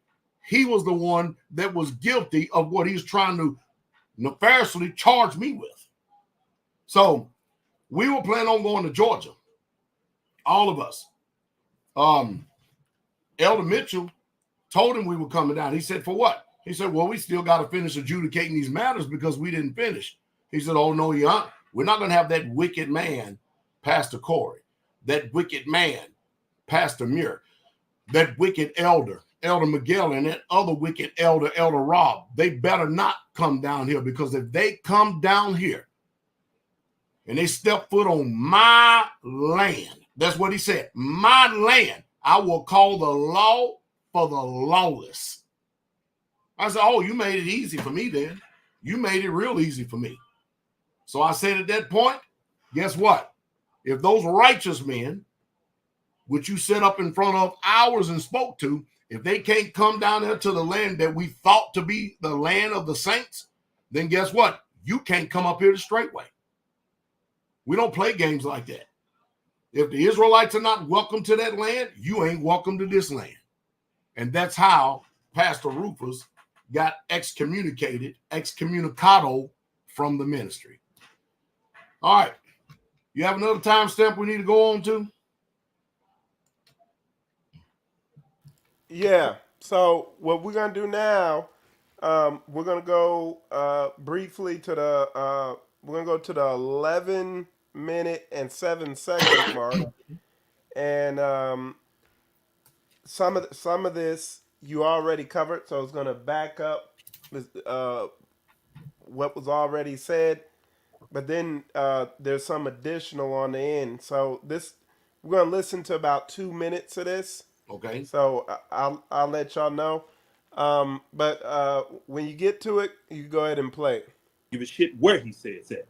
he was the one that was guilty of what he's trying to nefariously charge me with. So we were planning on going to Georgia, all of us. Elder Mitchell told him we were coming down. He said, for what? He said, well, we still got to finish adjudicating these matters because we didn't finish. He said, oh, no, you aren't. We're not going to have that wicked man, Pastor Corey, that wicked man, Pastor Muir, that wicked elder, Elder Miguel, and that other wicked elder, Elder Rob. They better not come down here, because if they come down here and they step foot on my land, that's what he said, my land, I will call the law for the lawless. I said, oh, you made it easy for me then. You made it real easy for me. So I said at that point, guess what? If those righteous men, which you set up in front of hours and spoke to, if they can't come down there to the land that we thought to be the land of the saints, then guess what? You can't come up here the straight way. We don't play games like that. If the Israelites are not welcome to that land, you ain't welcome to this land. And that's how Pastor Rufus got excommunicado from the ministry. All right. You have another timestamp we need to go on to? Yeah. So what we're gonna do now, we're gonna go briefly to the we're gonna go to the 11-minute and 7-second mark, and some of this you already covered, so it's gonna back up what was already said, but then there's some additional on the end. So this we're gonna listen to about 2 minutes of this. Okay. So I'll let y'all know. But when you get to it, you go ahead and play. Give a shit where he says that.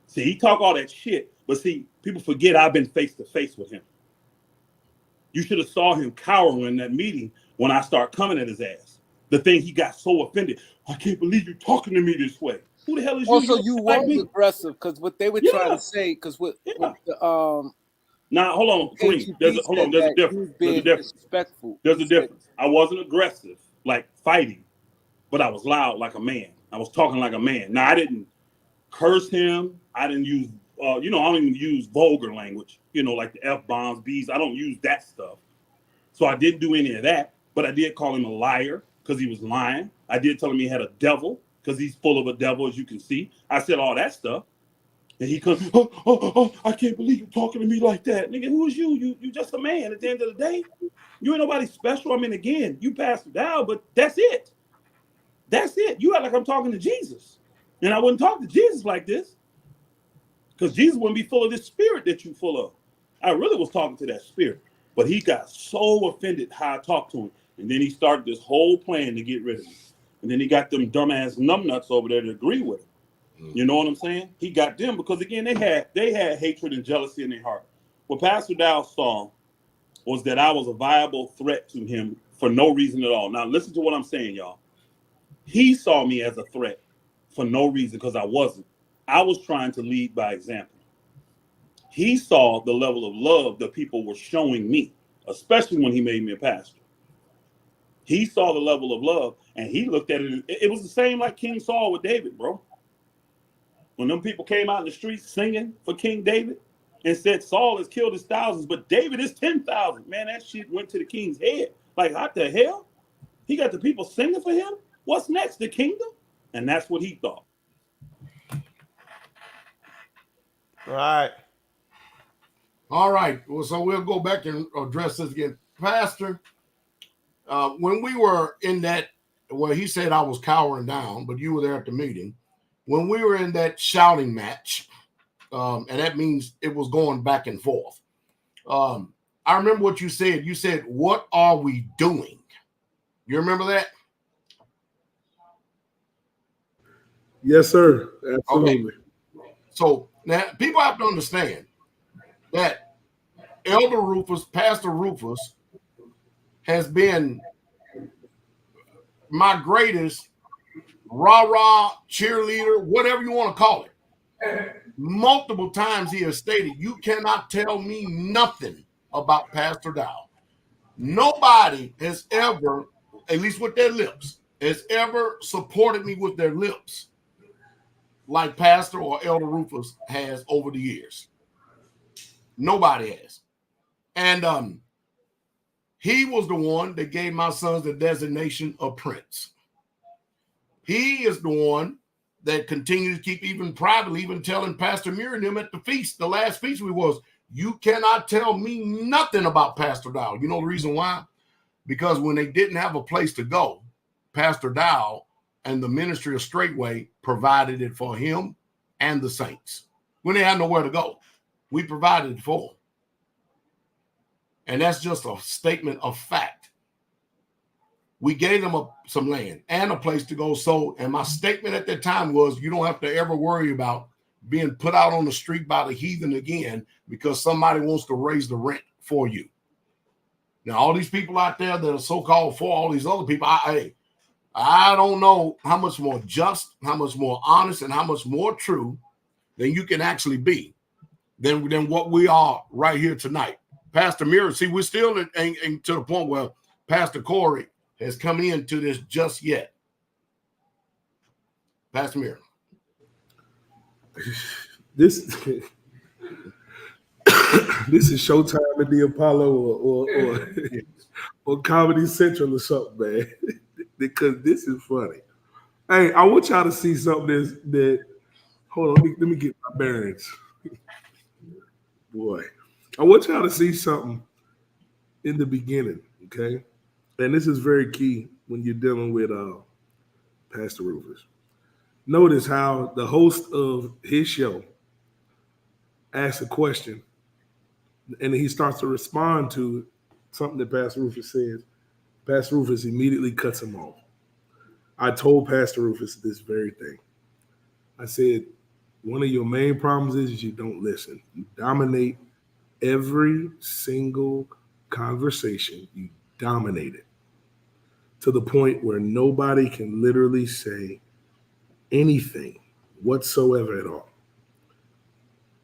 See, he talk all that shit, but see, people forget I've been face to face with him. You should have saw him cowering in that meeting when I start coming at his ass. The thing he got so offended. I can't believe you're talking to me this way. Who the hell is you? Also, you was aggressive, because what they were trying Yeah. to say, because with the Now, hold on, Kareem. There's a difference. There's a difference. Disrespectful. There's a difference. I wasn't aggressive, like fighting, but I was loud like a man. I was talking like a man. Now, I didn't curse him. I didn't use, I don't even use vulgar language, like the F-bombs, B's. I don't use that stuff. So I didn't do any of that, but I did call him a liar because he was lying. I did tell him he had a devil because he's full of a devil, as you can see. I said all that stuff. And he comes, I can't believe you talking to me like that. Nigga, who is you? You just a man at the end of the day. You ain't nobody special. I mean, again, you passed down, but that's it. That's it. You act like I'm talking to Jesus. And I wouldn't talk to Jesus like this, because Jesus wouldn't be full of this spirit that you full of. I really was talking to that spirit. But he got so offended how I talked to him. And then he started this whole plan to get rid of me. And then he got them dumbass numbnuts over there to agree with him. You know what I'm saying? He got them because, again, they had hatred and jealousy in their heart. What Pastor Dow saw was that I was a viable threat to him for no reason at all. Now, listen to what I'm saying, y'all. He saw me as a threat for no reason, because I wasn't. I was trying to lead by example. He saw the level of love that people were showing me, especially when he made me a pastor. He saw the level of love, and he looked at it. It was the same like King Saul with David, bro. When them people came out in the streets singing for King David and said Saul has killed his thousands, but David is 10,000. Man, that shit went to the king's head. Like, what the hell? He got the people singing for him? What's next? The kingdom? And that's what he thought. All right. Well, so we'll go back and address this again. Pastor, when we were in that, well, he said I was cowering down, but you were there at the meeting. When we were in that shouting match, and that means it was going back and forth. I remember what you said. You said, "What are we doing?" You remember that? Yes, sir. Absolutely. Okay. So now people have to understand that Elder Rufus, Pastor Rufus, has been my greatest rah-rah cheerleader, whatever you want to call it. Multiple times he has stated, you cannot tell me nothing about Pastor Dow. Nobody has ever, at least with their lips, has ever supported me with their lips like Pastor or Elder Rufus has over the years. Nobody has. And he was the one that gave my sons the designation of prince. He is the one that continues to keep, even privately, even telling Pastor Miriam at the feast, the last feast we was, you cannot tell me nothing about Pastor Dow. You know the reason why? Because when they didn't have a place to go, Pastor Dow and the ministry of Straightway provided it for him and the saints. When they had nowhere to go, we provided it for them. And that's just a statement of fact. We gave them some land and a place to go. So, and my statement at that time was, you don't have to ever worry about being put out on the street by the heathen again because somebody wants to raise the rent for you. Now, all these people out there that are so-called for all these other people, I don't know how much more just, how much more honest, and how much more true than you can actually be than what we are right here tonight. Pastor Mira, see, we're still to the point where Pastor Corey has come into this just yet. Pastor Mira. This this is Showtime at the Apollo or Comedy Central or something, man. Because this is funny. Hey, I want y'all to see something that hold on, let me get my bearings. Boy, I want y'all to see something in the beginning, okay? And this is very key when you're dealing with Pastor Rufus. Notice how the host of his show asks a question and he starts to respond to something that Pastor Rufus says. Pastor Rufus immediately cuts him off. I told Pastor Rufus this very thing. I said, one of your main problems is you don't listen. You dominate every single conversation. You dominate it to the point where nobody can literally say anything whatsoever at all.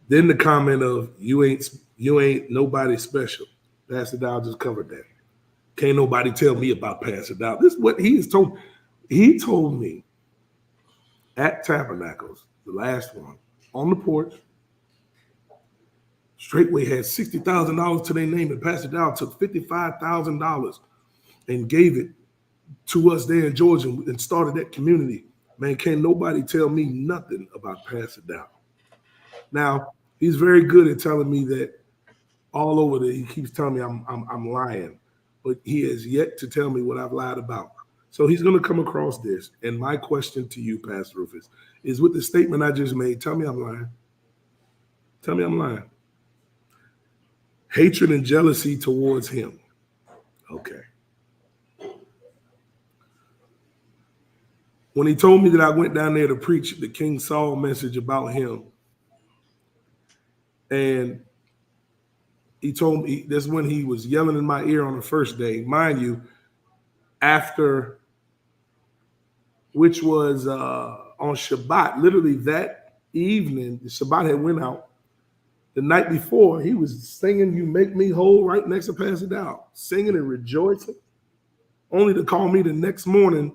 Then the comment of you ain't nobody special. Pastor Dow just covered that. Can't nobody tell me about Pastor Dow. This is what he has told. He told me at Tabernacles, the last one, on the porch, Straightway had $60,000 to their name, and Pastor Dow took $55,000 and gave it to us there in Georgia and started that community. Man, can't nobody tell me nothing about Pastor Dow. Now, he's very good at telling me that all over there. He keeps telling me I'm lying, but he has yet to tell me what I've lied about. So he's going to come across this. And my question to you, Pastor Rufus, is with the statement I just made, tell me I'm lying. Tell me I'm lying. Hatred and jealousy towards him. Okay. When he told me that I went down there to preach the King Saul message about him, and he told me that's when he was yelling in my ear on the first day, mind you, after, which was on Shabbat, literally that evening, the Shabbat had went out. The night before, he was singing "You Make Me Whole" right next to Pastor Dow, singing and rejoicing, only to call me the next morning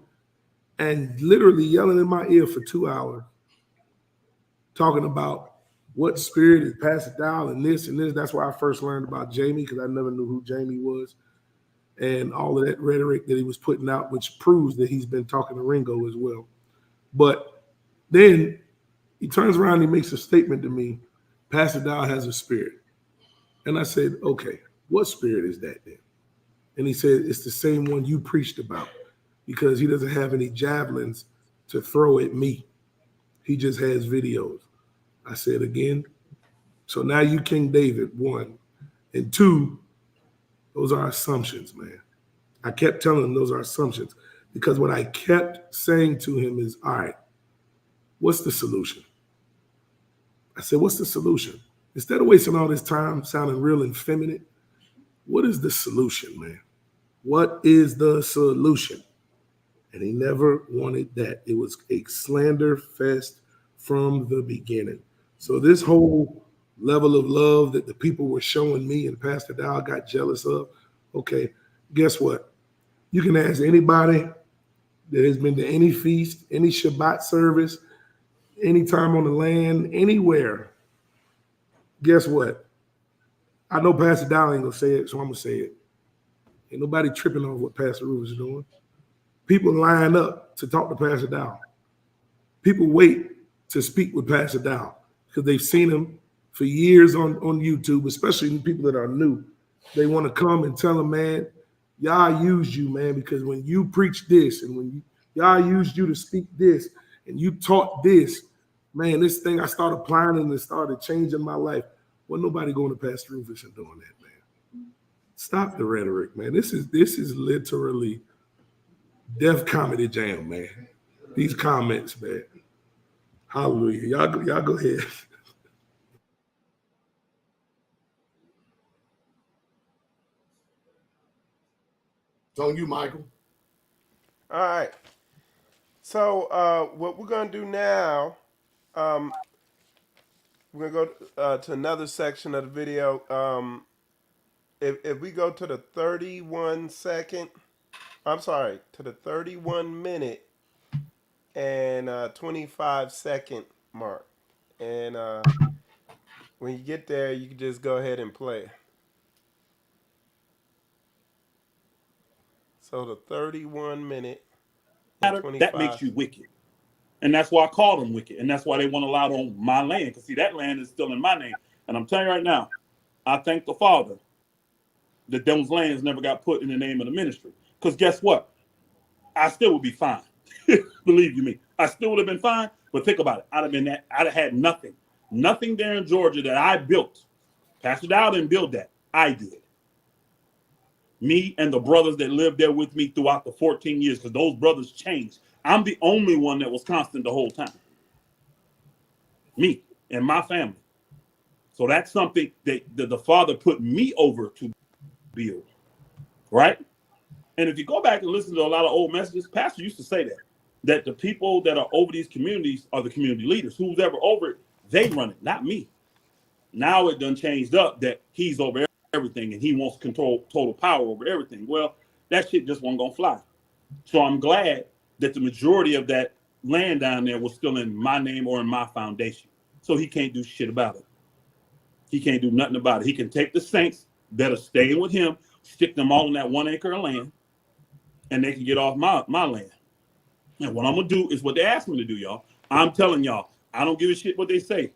and literally yelling in my ear for 2 hours, talking about what spirit is Pastor Dow and this and this. That's where I first learned about Jamie, because I never knew who Jamie was, and all of that rhetoric that he was putting out, which proves that he's been talking to Ringo as well. But then he turns around and he makes a statement to me, Pastor Dow has a spirit. And I said, okay, what spirit is that then? And he said, it's the same one you preached about, because he doesn't have any javelins to throw at me. He just has videos. I said again, so now you King David, one. And two, those are assumptions, man. I kept telling him those are assumptions, because what I kept saying to him is, all right, what's the solution? I said, what's the solution? Instead of wasting all this time sounding real effeminate, what is the solution, man? What is the solution? And he never wanted that. It was a slander fest from the beginning. So this whole level of love that the people were showing me and Pastor Dow got jealous of, okay, guess what? You can ask anybody that has been to any feast, any Shabbat service, any time on the land, anywhere. Guess what? I know Pastor Dow ain't gonna say it, so I'm gonna say it. Ain't nobody tripping on what Pastor Rufus is doing. People line up to talk to Pastor Dow. People wait to speak with Pastor Dow because they've seen him for years on YouTube, especially people that are new. They want to come and tell him, man, y'all used you, man, because when you preach this and when y'all used you to speak this and you taught this, man, this thing I started applying and it started changing my life. Well, nobody going to Pastor Rufus and doing that, man. Stop the rhetoric, man. This is literally Def Comedy Jam, man. These comments, man. Hallelujah. Y'all go ahead. It's on you, Michael. All right. So what we're gonna do now, we're gonna go to another section of the video. If we go to the 31 second, I'm sorry, to the 31 minute and 25-second mark, and when you get there, you can just go ahead and play. So the 31 minute and That makes 25. you wicked. And that's why I call them wicked. And that's why they want to allow it on my land. Because, see, that land is still in my name. And I'm telling you right now, I thank the Father that those lands never got put in the name of the ministry. Because guess what? I still would be fine. Believe you me. I still would have been fine. But think about it. I'd have had nothing. Nothing there in Georgia that I built. Pastor Dow didn't build that. I did. Me and the brothers that lived there with me throughout the 14 years, because those brothers changed. I'm the only one that was constant the whole time. Me and my family. So that's something that the Father put me over to build, right? And if you go back and listen to a lot of old messages, Pastor used to say that the people that are over these communities are the community leaders. Who's ever over it, they run it, not me. Now it done changed up that he's over everything and he wants control, total power over everything. Well, that shit just wasn't gonna fly. So I'm glad that the majority of that land down there was still in my name or in my foundation. So he can't do shit about it. He can't do nothing about it. He can take the saints that are staying with him, stick them all in that 1 acre of land, and they can get off my land. And what I'm gonna do is what they asked me to do, y'all. I'm telling y'all, I don't give a shit what they say.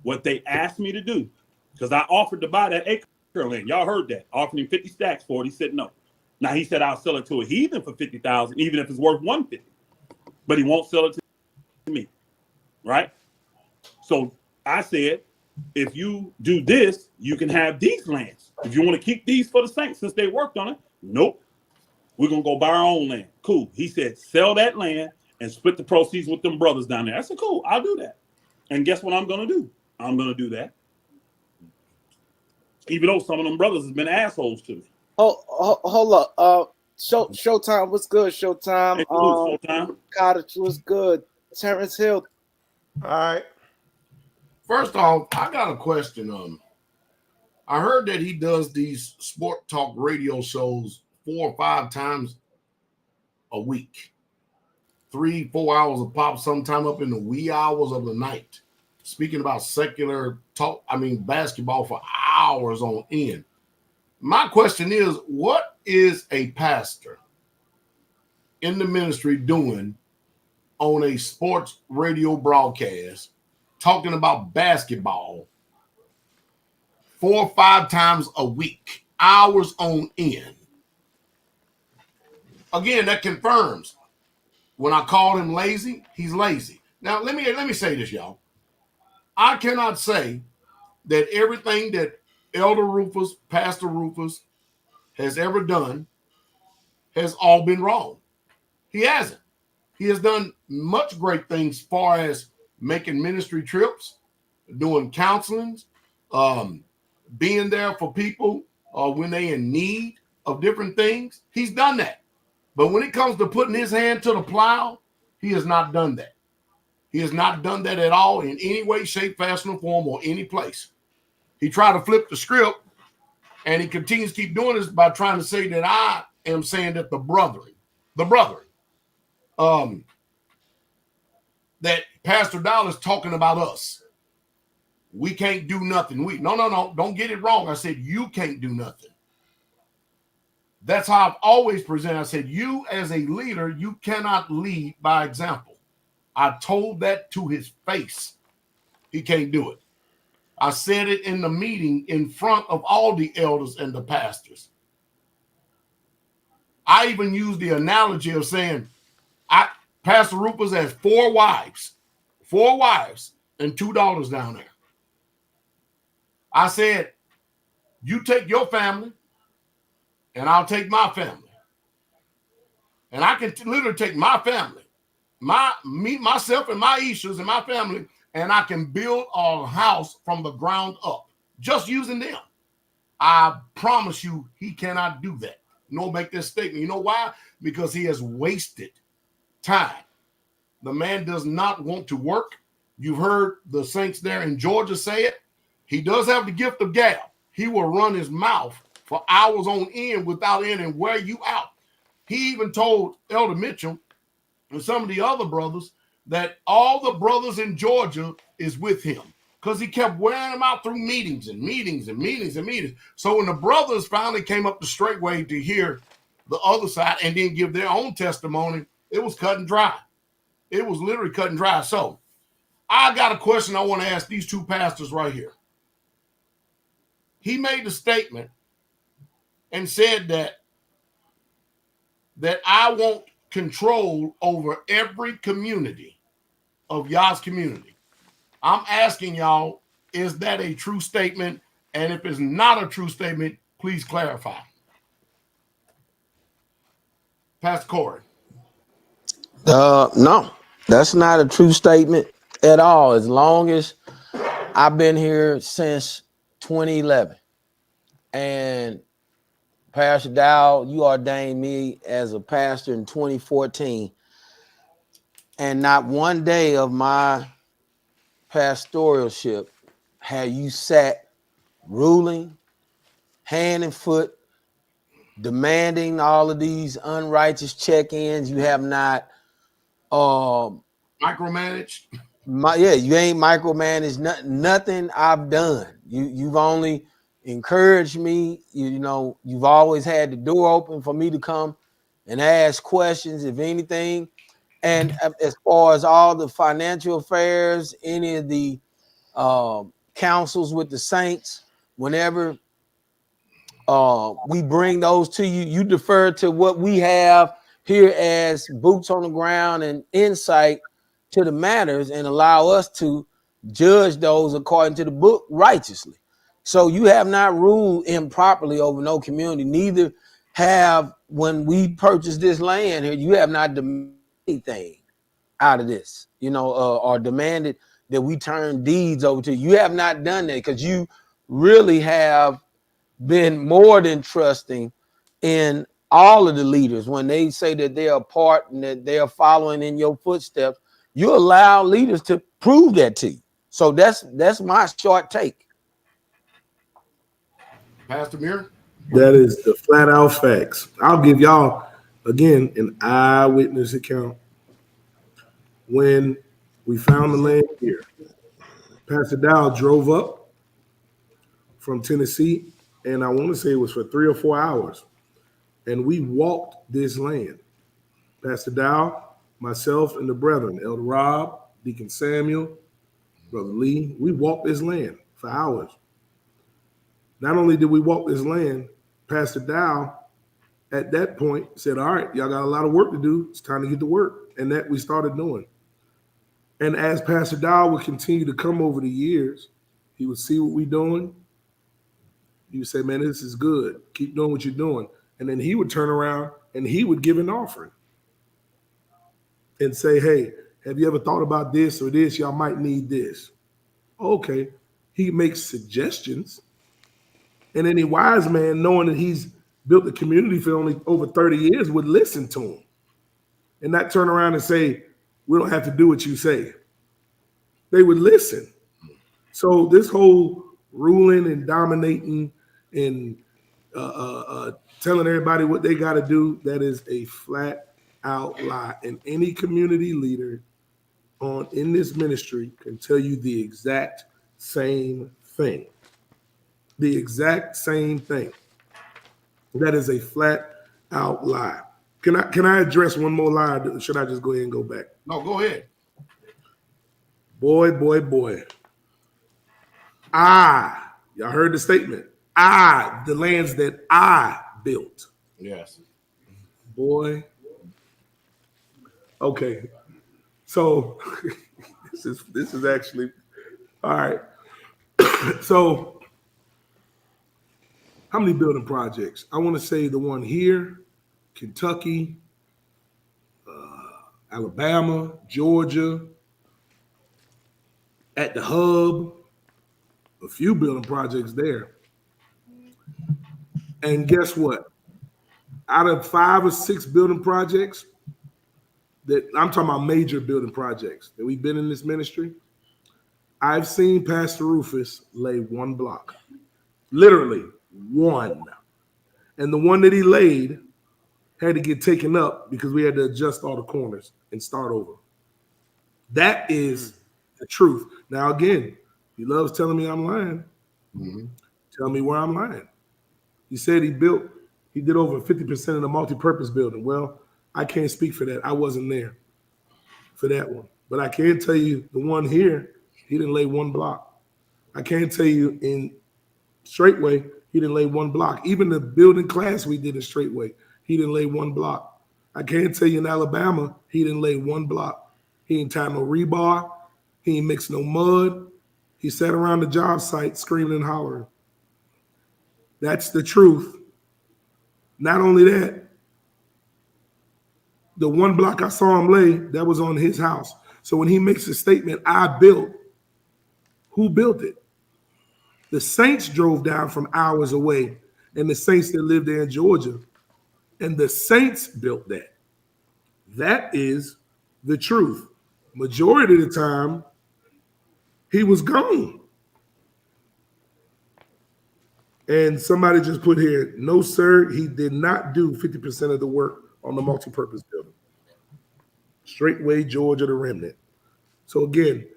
What they asked me to do, because I offered to buy that acre of land. Y'all heard that. I offered him 50 stacks for it. He said no. Now he said I'll sell it to a heathen for 50,000, even if it's worth 150. But he won't sell it to me, right? So I said, if you do this, you can have these lands. If you want to keep these for the saints, since they worked on it, nope. We're gonna go buy our own land. Cool. He said, sell that land and split the proceeds with them brothers down there. I said, cool, I'll do that. And guess what I'm gonna do? I'm gonna do that. Even though some of them brothers have been assholes to me. Hold up. Showtime, what's good? Showtime. Hey, Showtime. Cottage, what's good? Terrence Hill. All right. First off, I got a question. I heard that he does these sport talk radio shows 4 or 5 times a week, 3-4 hours a pop, sometime up in the wee hours of the night, speaking about secular talk. Basketball for hours on end. My question is, what is a pastor in the ministry doing on a sports radio broadcast talking about basketball 4 or 5 times a week, hours on end? again, that confirms when I call him lazy, he's lazy. Now, let me say this, y'all. I cannot say that everything that Elder Rufus, Pastor Rufus has ever done has all been wrong. He hasn't. He has done much great things as far as making ministry trips, doing counselings, being there for people when they in need of different things. He's done that. But when it comes to putting his hand to the plow, he has not done that. He has not done that at all in any way, shape, fashion, or form, or any place. He tried to flip the script, and he continues to keep doing this by trying to say that I am saying that the brethren, that Pastor Dow is talking about us. We can't do nothing. No. Don't get it wrong. I said, you can't do nothing. That's how I've always presented. I said, you as a leader, you cannot lead by example. I told that to his face. He can't do it. I said it in the meeting in front of all the elders and the pastors. I even used the analogy of saying, Pastor Rufus has 4 wives and 2 daughters down there. I said, you take your family and I'll take my family. And I can literally take my family, myself and my Ishas and my family, and I can build a house from the ground up, just using them. I promise you, he cannot do that, nor make this statement. You know why? Because he has wasted time. The man does not want to work. You've heard the saints there in Georgia say it. He does have the gift of gab. He will run his mouth for hours on end without end and wear you out. He even told Elder Mitchell and some of the other brothers that all the brothers in Georgia is with him because he kept wearing them out through meetings. So when the brothers finally came up the straightway to hear the other side and then give their own testimony, it was cut and dry. It was literally cut and dry. So I got a question I want to ask these 2 pastors right here. He made the statement and said that I want control over every community of y'all's community. I'm asking y'all, is that a true statement? And if it's not a true statement, please clarify. Pastor Corey. No, that's not a true statement at all. As long as I've been here since 2011, and Pastor Dow, you ordained me as a pastor in 2014, and not one day of my pastoralship have you sat ruling, hand and foot, demanding all of these unrighteous check-ins. You have not micromanaged. You ain't micromanaged nothing I've done. You've only encouraged me. You've always had the door open for me to come and ask questions, if anything. And as far as all the financial affairs, any of the councils with the saints, whenever we bring those to you, you defer to what we have here as boots on the ground and insight to the matters and allow us to judge those according to the book righteously. So you have not ruled improperly over no community. Neither have, when we purchased this land here, you have not demanded anything out of this, or demanded that we turn deeds over to you. You have not done that because you really have been more than trusting in all of the leaders. When they say that they are part and that they are following in your footsteps, you allow leaders to prove that to you. So that's my short take. Pastor Muir? That is the flat out facts. I'll give y'all, again, an eyewitness account. When we found the land here, Pastor Dow drove up from Tennessee, and I want to say it was for 3 or 4 hours. And we walked this land. Pastor Dow, myself, and the brethren, Elder Rob, Deacon Samuel, Brother Lee, we walked this land for hours. Not only did we walk this land, Pastor Dow at that point said, all right, y'all got a lot of work to do. It's time to get to work. And that we started doing. And as Pastor Dow would continue to come over the years, he would see what we're doing. He would say, man, this is good. Keep doing what you're doing. And then he would turn around and he would give an offering and say, hey, have you ever thought about this or this? Y'all might need this. Okay. He makes suggestions. And any wise man, knowing that he's built the community for only over 30 years, would listen to him and not turn around and say, we don't have to do what you say. They would listen. So this whole ruling and dominating and telling everybody what they got to do, that is a flat out lie. And any community leader in this ministry can tell you the exact same thing. The exact same thing. That is a flat out lie. Can I address one more lie? Or should I just go ahead and go back? No, go ahead. Boy. Y'all heard the statement. The lands that I built. Yes. Boy. Okay. So this is actually all right. So how many building projects? I want to say the one here, Kentucky, Alabama, Georgia, at the hub, a few building projects there. And guess what? Out of 5 or 6 building projects that I'm talking about, major building projects that we've been in this ministry, I've seen Pastor Rufus lay one block, literally one. And the one that he laid had to get taken up because we had to adjust all the corners and start over. That is the truth. Now, again, he loves telling me I'm lying. Mm-hmm. Tell me where I'm lying. He said he did over 50% of the multi-purpose building. Well, I can't speak for that. I wasn't there for that one. But I can tell you the one here, he didn't lay one block. I can tell you in Straightway, he didn't lay one block. Even the building class we did in Straightway, he didn't lay one block. I can tell you in Alabama, he didn't lay one block. He ain't tied no rebar. He ain't mixed no mud. He sat around the job site screaming and hollering. That's the truth. Not only that, the one block I saw him lay, that was on his house. So when he makes a statement, I built, who built it? The Saints drove down from hours away, and the Saints that lived there in Georgia, and the Saints built that. That is the truth. Majority of the time, he was gone. And somebody just put here, no, sir, he did not do 50% of the work on the multipurpose building. Straightway, Georgia, the remnant. So again,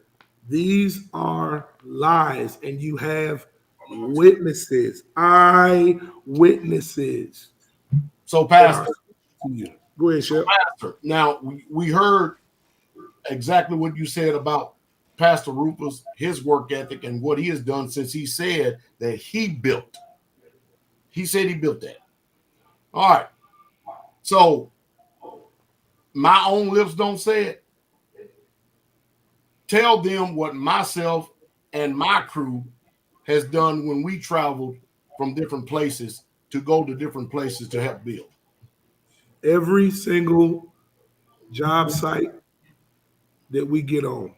these are lies, and you have witnesses, eyewitnesses. So, Pastor, go ahead, Shep. Pastor, now we heard exactly what you said about Pastor Rufus, his work ethic, and what he has done since he said that he built. He said he built that. All right. So my own lips don't say it. Tell them what myself and my crew has done when we traveled from different places to go to different places to help build. Every single job site that we get on,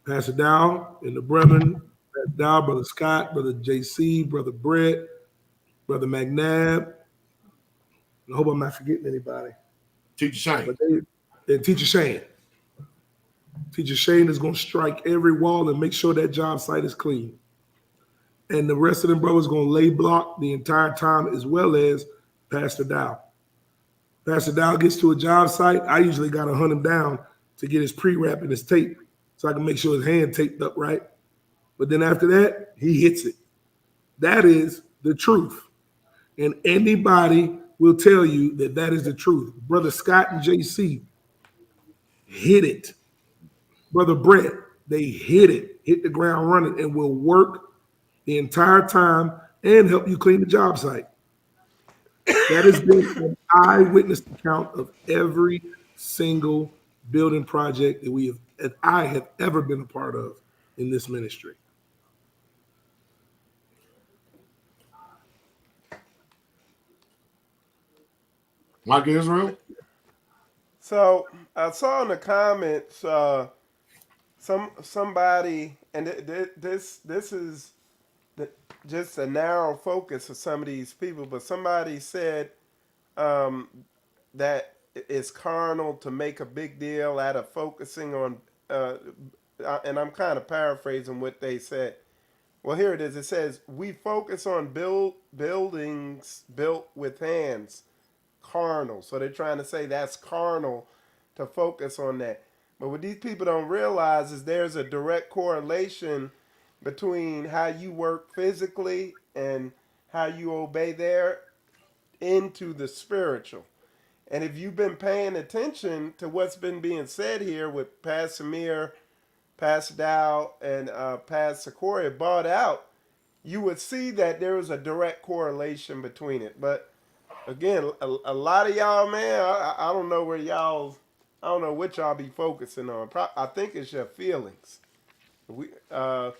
Pastor Dow and the brethren, Pastor Dow, Brother Scott, Brother JC, Brother Brett, Brother McNabb. I hope I'm not forgetting anybody. Teacher Shane. And Teacher Shane. Teacher Shane is going to strike every wall and make sure that job site is clean. And the rest of them brothers going to lay block the entire time, as well as Pastor Dow. Pastor Dow gets to a job site, I usually got to hunt him down to get his pre-wrap and his tape so I can make sure his hand taped up right. But then after that, he hits it. That is the truth. And anybody will tell you that that is the truth. Brother Scott and JC hit it. Brother Brett, they hit the ground running, and will work the entire time and help you clean the job site. That has been an eyewitness account of every single building project that I have ever been a part of in this ministry. Mike Israel? So I saw in the comments somebody, and this is just a narrow focus of some of these people, but somebody said um, that it's carnal to make a big deal out of focusing on, and I'm kind of paraphrasing what they said. Well, here it is. It says, we focus on buildings built with hands, carnal. So they're trying to say that's carnal to focus on that. But what these people don't realize is there's a direct correlation between how you work physically and how you obey there into the spiritual. And if you've been paying attention to what's been being said here with Pastor Samir, Pastor Dow, and Pastor Corey brought out, you would see that there was a direct correlation between it. But again, a lot of y'all, man, I don't know where y'all, I don't know what y'all be focusing on. I think it's your feelings. All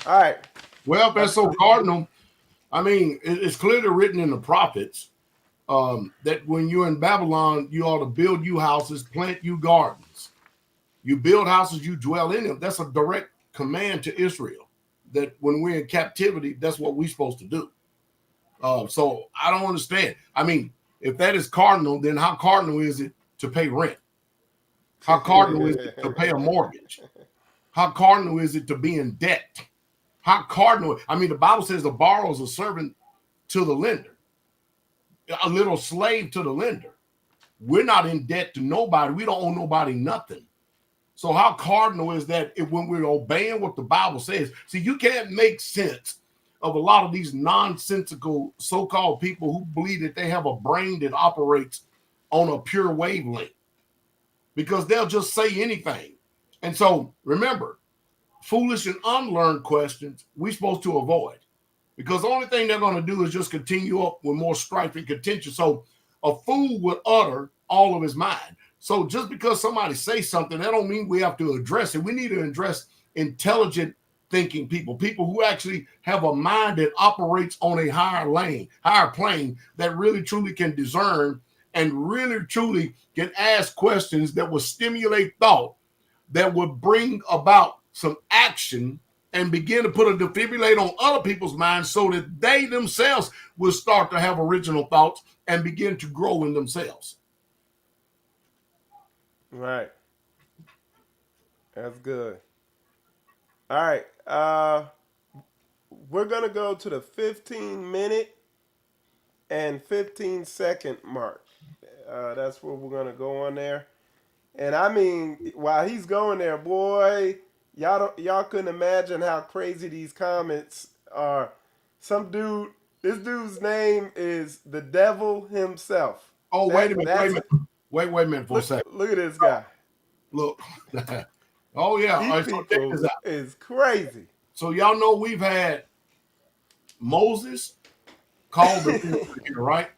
right. Well, if that's so cardinal, I mean, it's clearly written in the prophets that when you're in Babylon, you ought to build you houses, plant you gardens. You build houses, you dwell in them. That's a direct command to Israel, that when we're in captivity, that's what we're supposed to do. So I don't understand. I mean, if that is cardinal, then how cardinal is it to pay rent? How cardinal is it to pay a mortgage? How cardinal is it to be in debt? How cardinal? I mean, the Bible says the borrower is a servant to the lender, a little slave to the lender. We're not in debt to nobody. We don't owe nobody nothing. So how cardinal is that when we're obeying what the Bible says? See, you can't make sense of a lot of these nonsensical so-called people who believe that they have a brain that operates on a pure wavelength, because they'll just say anything. And so remember, foolish and unlearned questions we're supposed to avoid, because the only thing they're going to do is just continue up with more strife and contention. So a fool would utter all of his mind. So just because somebody says something, that don't mean we have to address it. We need to address intelligent thinking people who actually have a mind that operates on a higher plane, that really truly can discern and really truly can ask questions that will stimulate thought, that would bring about some action and begin to put a defibrillator on other people's minds so that they themselves will start to have original thoughts and begin to grow in themselves. Right. That's good. All right. We're going to go to the 15-minute and 15-second mark. That's where we're going to go on there. And I mean, while he's going there, boy, y'all couldn't imagine how crazy these comments are. This dude's name is the devil himself. Oh, wait a minute. Wait a minute for a second. Look at this guy. Look. Oh, yeah. These Right, people is crazy. So y'all know we've had Moses called the ministry here, right?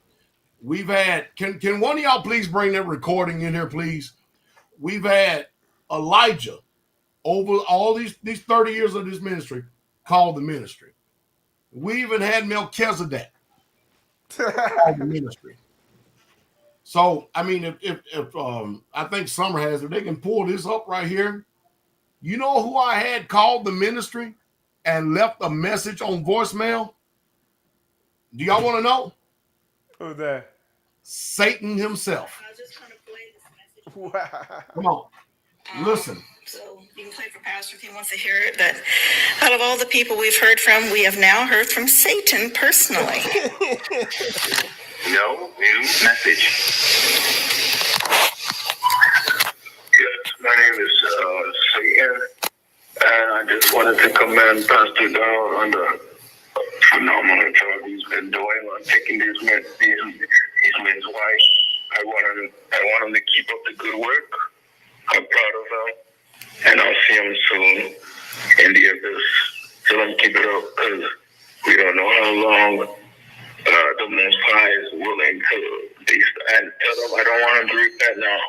We've had, can one of y'all please bring that recording in here, please? We've had Elijah over all these 30 years of this ministry called the ministry. We even had Melchizedek called the ministry. So, I mean, if I think Summer has, if they can pull this up right here, you know who I had called the ministry and left a message on voicemail? Do y'all want to know? Who's that? Satan himself. I was just trying to play this message. Wow. Come on. Listen. So you can play for Pastor if he wants to hear it. But out of all the people we've heard from, we have now heard from Satan personally. No new message. Yes, my name is Satan, and I just wanted to commend Pastor Dow on the phenomenal job he's been doing on taking these men's wife. I want him to keep up the good work. I'm proud of him, and I'll see him soon in the abyss. So let's keep it up, because we don't know how long the Most High is willing to and tell them I don't want to agree with that now.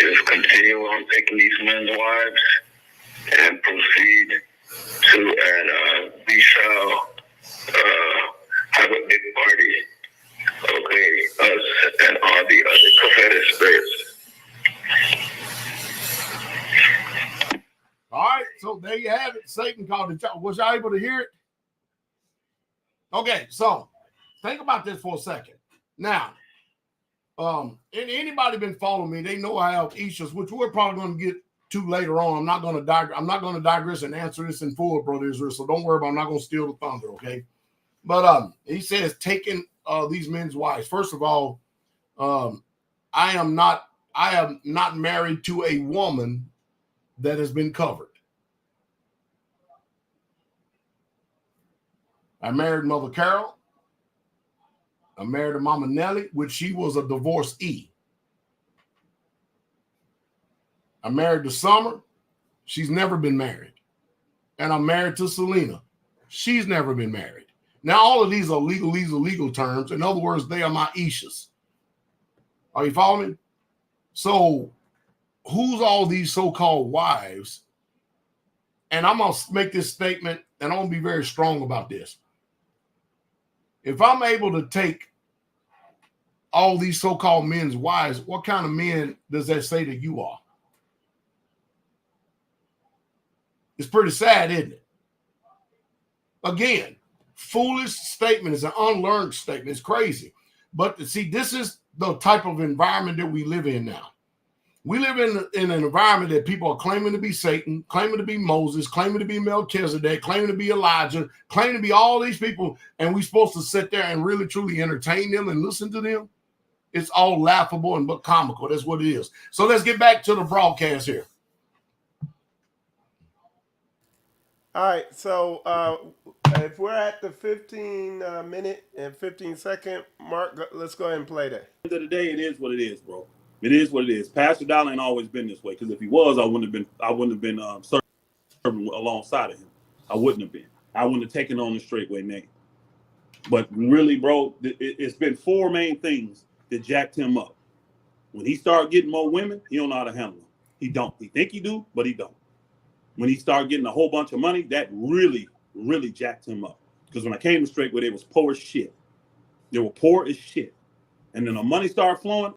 Just continue on taking these men's wives and proceed to, and we shall have a big party. Okay, us and all the other prophetic spirits. All right, so there you have it. Satan called it. Was y'all able to hear it? Okay, so think about this for a second. Now, anybody been following me, they know I have issues, which we're probably going to get to later on. I'm not going to digress and answer this in full, Brother Israel. So don't worry about it. I'm not going to steal the thunder, okay? But he says taking these men's wives. First of all, I am not married to a woman that has been covered. I married Mother Carol. I married Mama Nellie, which she was a divorcee. I married to Summer. She's never been married. And I'm married to Selena. She's never been married. Now, all of these are legal terms. In other words, they are my Ishas. Are you following me? So, who's all these so-called wives? And I'm going to make this statement, and I'm going to be very strong about this. If I'm able to take all these so-called men's wives, what kind of men does that say that you are? It's pretty sad, isn't it? Again, foolish statement is an unlearned statement. It's crazy. But see, this is the type of environment that we live in now. We live in an environment that people are claiming to be Satan, claiming to be Moses, claiming to be Melchizedek, claiming to be Elijah, claiming to be all these people, and we're supposed to sit there and really, truly entertain them and listen to them. It's all laughable and but comical. That's what it is. So let's get back to the broadcast here. All right, so if we're at the 15-minute and 15-second mark, let's go ahead and play that. At the end of the day, it is what it is, bro. It is what it is. Pastor Dollar ain't always been this way, because if he was, I wouldn't have been serving alongside of him. I wouldn't have been. I wouldn't have taken on the straightway name. But really, bro, it's been four main things that jacked him up. When he started getting more women, he don't know how to handle them. He don't. He think he do, but he don't. When he started getting a whole bunch of money, that really, really jacked him up. Because when I came to straightway, they was poor as shit. They were poor as shit. And then the money started flowing,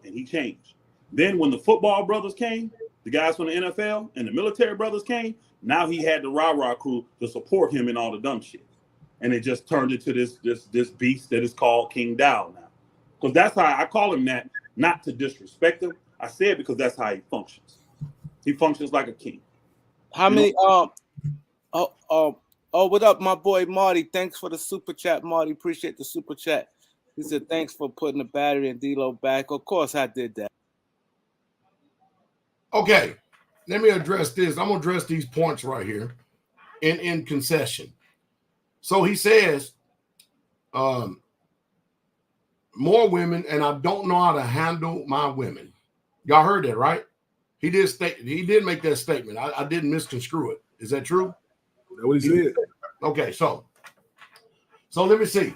and he changed. Then when the football brothers came, the guys from the NFL and the military brothers came, now he had the rah-rah crew to support him in all the dumb shit. And it just turned into this beast that is called King Dow now. Because that's how I call him that, not to disrespect him. I say it because that's how he functions. He functions like a king. How many what up, my boy Marty? Thanks for the super chat, Marty. Appreciate the super chat. He said thanks for putting the battery and D-Lo back. Of course I did that. Okay, let me address this. I'm gonna address these points right here in concession. So he says more women, and I don't know how to handle my women. Y'all heard that, right? He did make that statement. I didn't misconstrue it. Is that true? That's what he said. Okay, so let me see.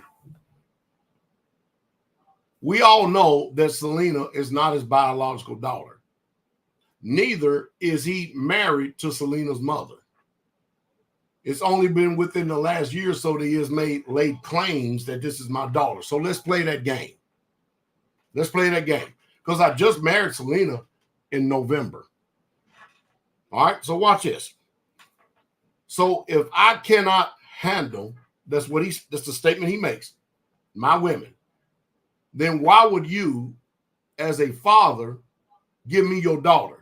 We all know that Selena is not his biological daughter. Neither is he married to Selena's mother. It's only been within the last year or so that he has laid claims that this is my daughter. So let's play that game. Let's play that game. Because I just married Selena in November. All right, so watch this. So if I cannot handle, that's the statement he makes, my women, then why would you, as a father, give me your daughter?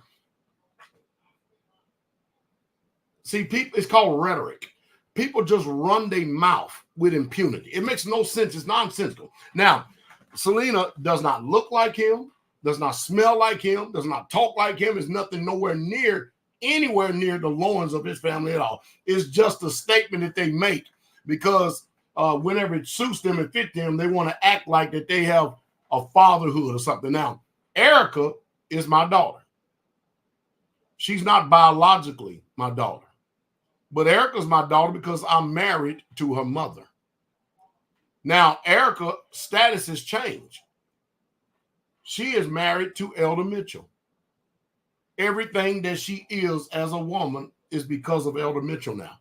See, people, it's called rhetoric. People just run their mouth with impunity. It makes no sense. It's nonsensical. Now, Selena does not look like him, does not smell like him, does not talk like him, is nothing anywhere near the loins of his family at all. It's just a statement that they make because whenever it suits them and fit them, they want to act like that they have a fatherhood or something. Now, Erica is my daughter. She's not biologically my daughter. But Erica's my daughter because I'm married to her mother. Now, Erica's status has changed. She is married to Elder Mitchell. Everything that she is as a woman is because of Elder Mitchell now.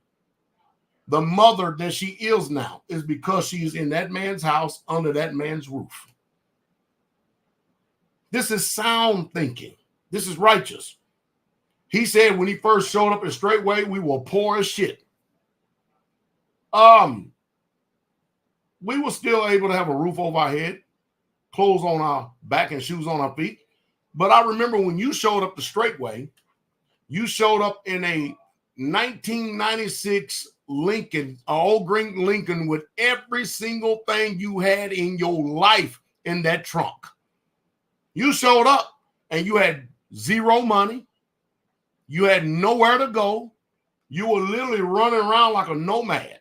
The mother that she is now is because she is in that man's house under that man's roof. This is sound thinking. This is righteous. He said when he first showed up in Straightway, we were poor as shit. We were still able to have a roof over our head, clothes on our back and shoes on our feet. But I remember when you showed up the Straightway, you showed up in a 1996 Lincoln, all green Lincoln, with every single thing you had in your life in that trunk. You showed up and you had zero money. You had nowhere to go. You were literally running around like a nomad.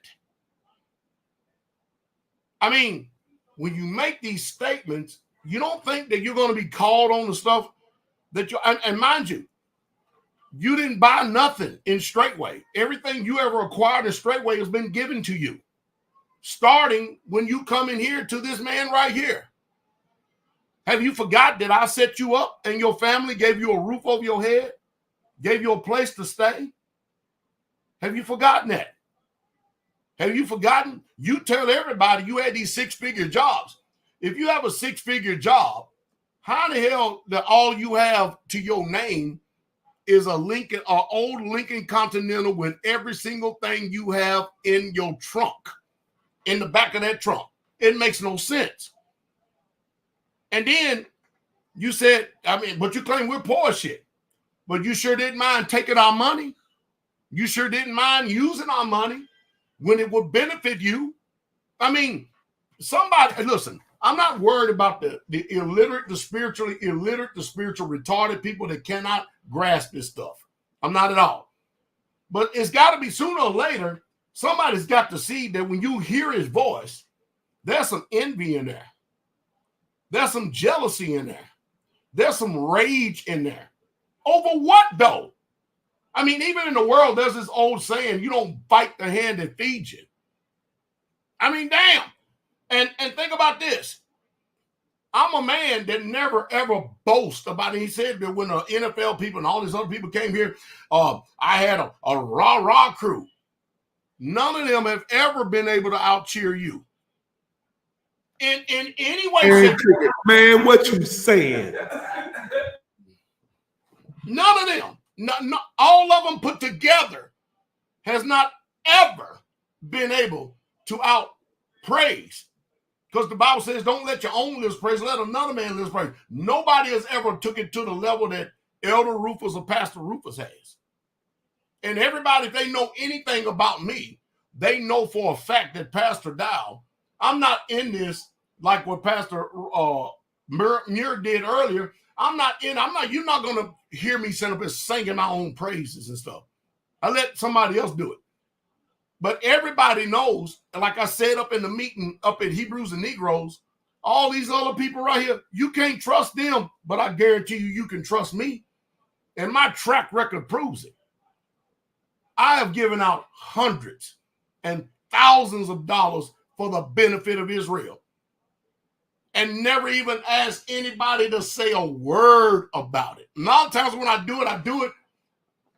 I mean, when you make these statements, you don't think that you're going to be called on the stuff that you, and mind you, you didn't buy nothing in Straightway. Everything you ever acquired in Straightway has been given to you, starting when you come in here to this man right here. Have you forgot that I set you up and your family gave you a roof over your head, gave you a place to stay? Have you forgotten that? Have you forgotten? You tell everybody you had these six-figure jobs. If you have a six-figure job, how the hell that all you have to your name is a Lincoln, an old Lincoln Continental with every single thing you have in your trunk, in the back of that trunk? It makes no sense. And then you said, but you claim we're poor shit. But you sure didn't mind taking our money. You sure didn't mind using our money when it would benefit you. I mean, somebody, listen, I'm not worried about the illiterate, the spiritually illiterate, the spiritual retarded people that cannot grasp this stuff. I'm not at all. But it's got to be sooner or later, somebody's got to see that when you hear his voice, there's some envy in there. There's some jealousy in there. There's some rage in there. Over what, though? I mean, even in the world, there's this old saying, you don't bite the hand that feeds you. I mean, damn. And think about this. I'm a man that never, ever boast about it. He said that when the NFL people and all these other people came here, I had a rah-rah crew. None of them have ever been able to out-cheer you. In any way, man, what you saying? None of them, not all of them put together, has not ever been able to out-praise. Because the Bible says, don't let your own lips praise, let another man lips praise. Nobody has ever took it to the level that Elder Rufus or Pastor Rufus has. And everybody, if they know anything about me, they know for a fact that Pastor Dow, I'm not in this like what Pastor Muir did earlier. You're not going to hear me stand up and singing my own praises and stuff. I let somebody else do it. But everybody knows, and like I said up in the meeting up at Hebrews and Negroes, all these other people right here, you can't trust them, but I guarantee you can trust me. And my track record proves it. I have given out hundreds and thousands of dollars for the benefit of Israel and never even asked anybody to say a word about it. And a lot of times when I do it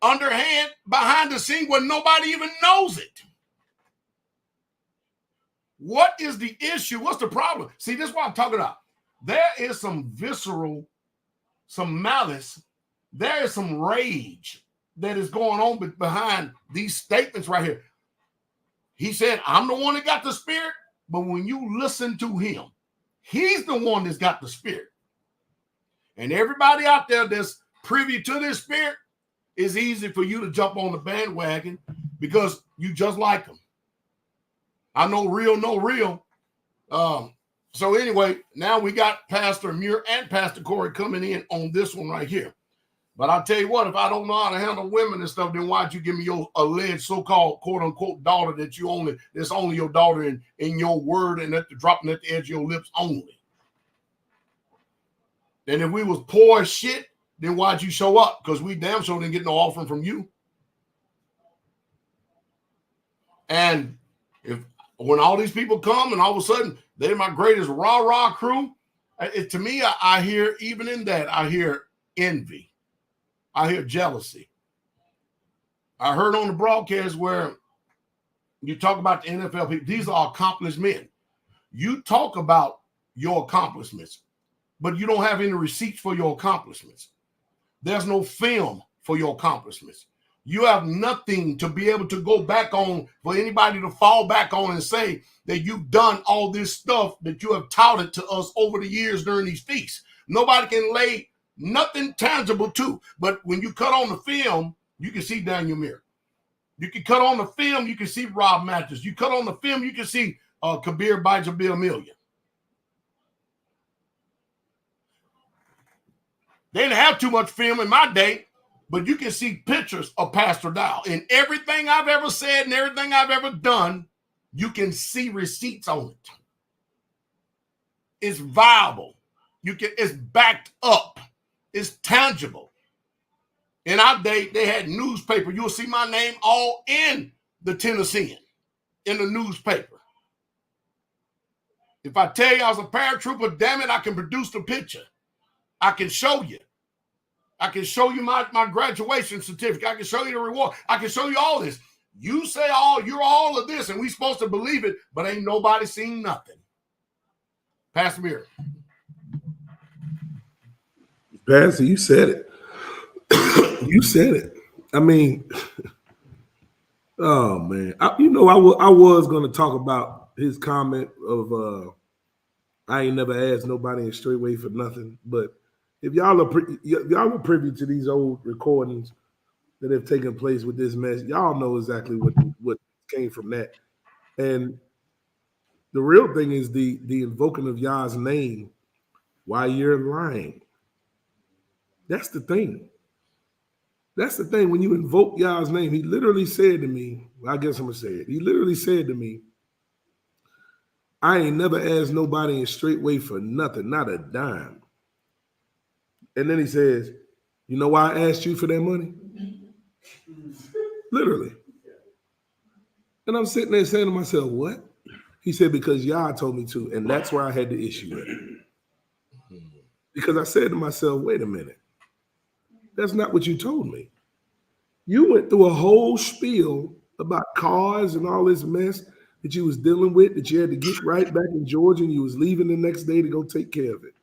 underhand, behind the scene where nobody even knows it. What is the issue? What's the problem? See, this is what I'm talking about. There is some visceral, some malice. There is some rage that is going on behind these statements right here. He said, I'm the one that got the spirit, but when you listen to him, he's the one that's got the spirit. And everybody out there that's privy to this spirit, it's easy for you to jump on the bandwagon because you just like him. I know real, no real. So anyway, now we got Pastor Muir and Pastor Corey coming in on this one right here. But I'll tell you what, if I don't know how to handle women and stuff, then why'd you give me your alleged so-called quote-unquote daughter that's only your daughter in your word and dropping at the edge of your lips only? And if we was poor as shit, then why'd you show up? Because we damn sure didn't get no offering from you. And if When all these people come and all of a sudden they're my greatest rah-rah crew, to me, I hear, even in that, I hear envy. I hear jealousy. I heard on the broadcast where you talk about the NFL people. These are accomplished men. You talk about your accomplishments, but you don't have any receipts for your accomplishments. There's no film for your accomplishments. You have nothing to be able to go back on for anybody to fall back on and say that you've done all this stuff that you have touted to us over the years during these feasts. Nobody can lay nothing tangible to. But when you cut on the film, you can see Daniel Muir. You can cut on the film, you can see Rob Matthews. You cut on the film, you can see Kabir Bijabil-Million. They didn't have too much film in my day, but you can see pictures of Pastor Dow. And everything I've ever said and everything I've ever done, you can see receipts on it. It's viable. It's backed up. It's tangible. In our day, they had newspaper. You'll see my name all in the Tennessean, in the newspaper. If I tell you I was a paratrooper, damn it, I can produce the picture. I can show you. I can show you my graduation certificate. I can show you the reward. I can show you all this. You say you're all of this, and we supposed to believe it, but ain't nobody seen nothing. Pastor Muir. Pastor, you said it. You said it. I mean, oh man, I was going to talk about his comment of I ain't never asked nobody in straight way for nothing. But if y'all are privy to these old recordings that have taken place with this mess, y'all know exactly what came from that. And the real thing is the invoking of Yah's name while you're lying. That's the thing. That's the thing. When you invoke Yah's name, he literally said to me, well, I guess I'm going to say it. He literally said to me, I ain't never asked nobody in straight way for nothing, not a dime. And then he says, you know why I asked you for that money? Literally. And I'm sitting there saying to myself, what? He said, because Yah told me to, and that's where I had the issue with. Because I said to myself, wait a minute. That's not what you told me. You went through a whole spiel about cars and all this mess that you was dealing with, that you had to get right back in Georgia, and you was leaving the next day to go take care of it.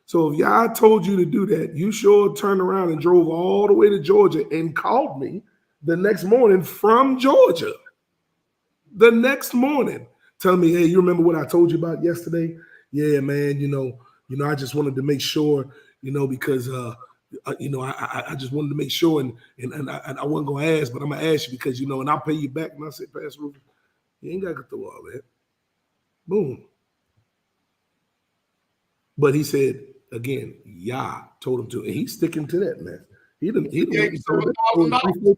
So if Yah told you to do that, you sure turned around and drove all the way to Georgia and called me the next morning from Georgia. The next morning, telling me, hey, you remember what I told you about yesterday? Yeah, man, I just wanted to make sure, because I just wanted to make sure, and I wasn't gonna ask, but I'm gonna ask you because and I'll pay you back. And I said, Pastor Rufus, you ain't gotta go through all that. Boom. But he said again, Yah told him to, and he's sticking to that, man. He didn't $7,000.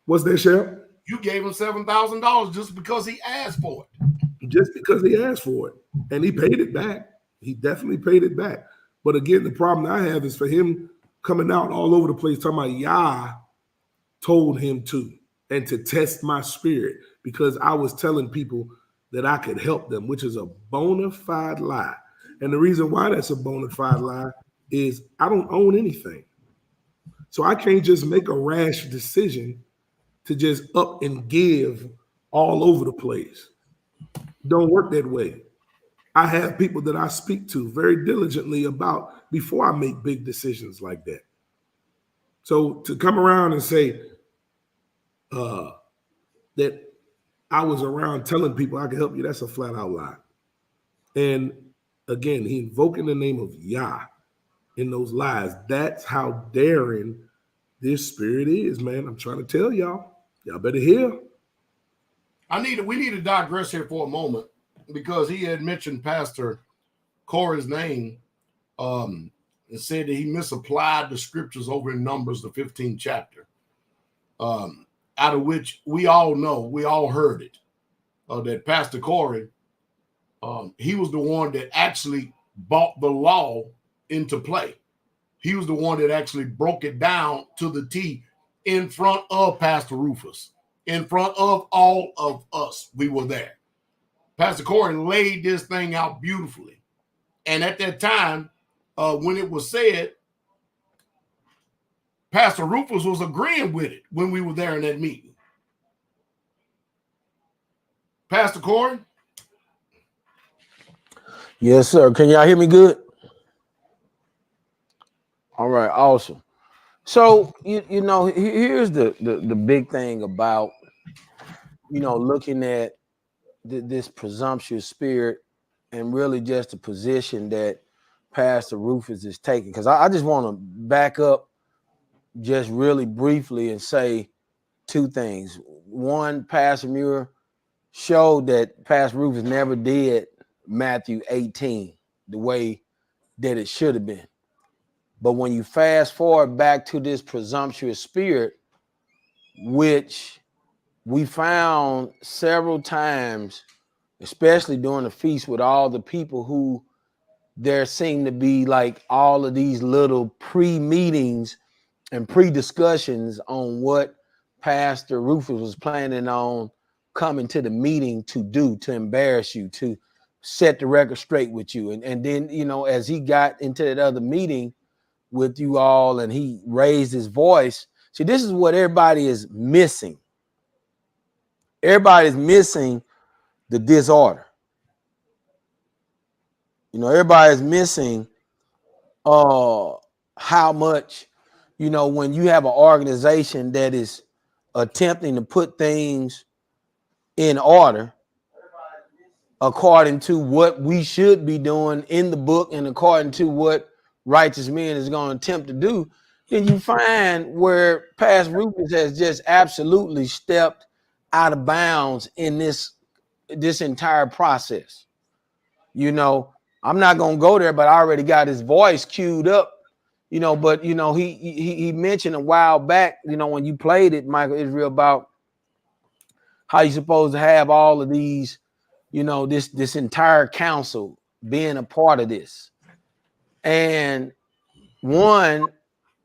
What's that, Shell? You gave him $7,000 just because he asked for it. Just because he asked for it, and he paid it back. He definitely paid it back. But again, the problem I have is for him coming out all over the place talking about Yah told him to, and to test my spirit because I was telling people that I could help them, which is a bona fide lie. And the reason why that's a bona fide lie is I don't own anything. So I can't just make a rash decision to just up and give all over the place. Don't work that way. I have people that I speak to very diligently about before I make big decisions like that. So to come around and say that I was around telling people I could help you, that's a flat out lie. And again, he invoking the name of Yah in those lies. That's how daring this spirit is, man. I'm trying to tell y'all. Y'all better hear. We need to digress here for a moment because he had mentioned Pastor Corey's name and said that he misapplied the scriptures over in Numbers, the 15th chapter, out of which we all know, we all heard it, that Pastor Corey, he was the one that actually brought the law into play. He was the one that actually broke it down to the T in front of Pastor Rufus, in front of all of us. We were there. Pastor Corey laid this thing out beautifully. And at that time, when it was said, Pastor Rufus was agreeing with it when we were there in that meeting. Pastor Corey? Yes, sir. Can y'all hear me good? All right, awesome. So, you know, here's the big thing about, you know, looking at this presumptuous spirit and really just the position that Pastor Rufus is taking. Because I just want to back up just really briefly and say two things. One, Pastor Muir showed that Pastor Rufus never did Matthew 18 the way that it should have been. But when you fast forward back to this presumptuous spirit, which we found several times, especially during the feast with all the people who there seemed to be like all of these little pre-meetings and pre-discussions on what Pastor Rufus was planning on coming to the meeting to do, to embarrass you, to set the record straight with you. And then, you know, as he got into that other meeting with you all and he raised his voice, see, this is what everybody is missing. Everybody's missing the disorder. You know, everybody's missing how much, you know, when you have an organization that is attempting to put things in order according to what we should be doing in the book and according to what righteous men is going to attempt to do, then you find where Pastor Rufus has just absolutely stepped out of bounds in this entire process. You know, I'm not going to go there, but I already got his voice queued up, you know, but, you know, he mentioned a while back, you know, when you played it, Michael Israel, about how you're supposed to have all of these, you know, this entire council being a part of this. And one,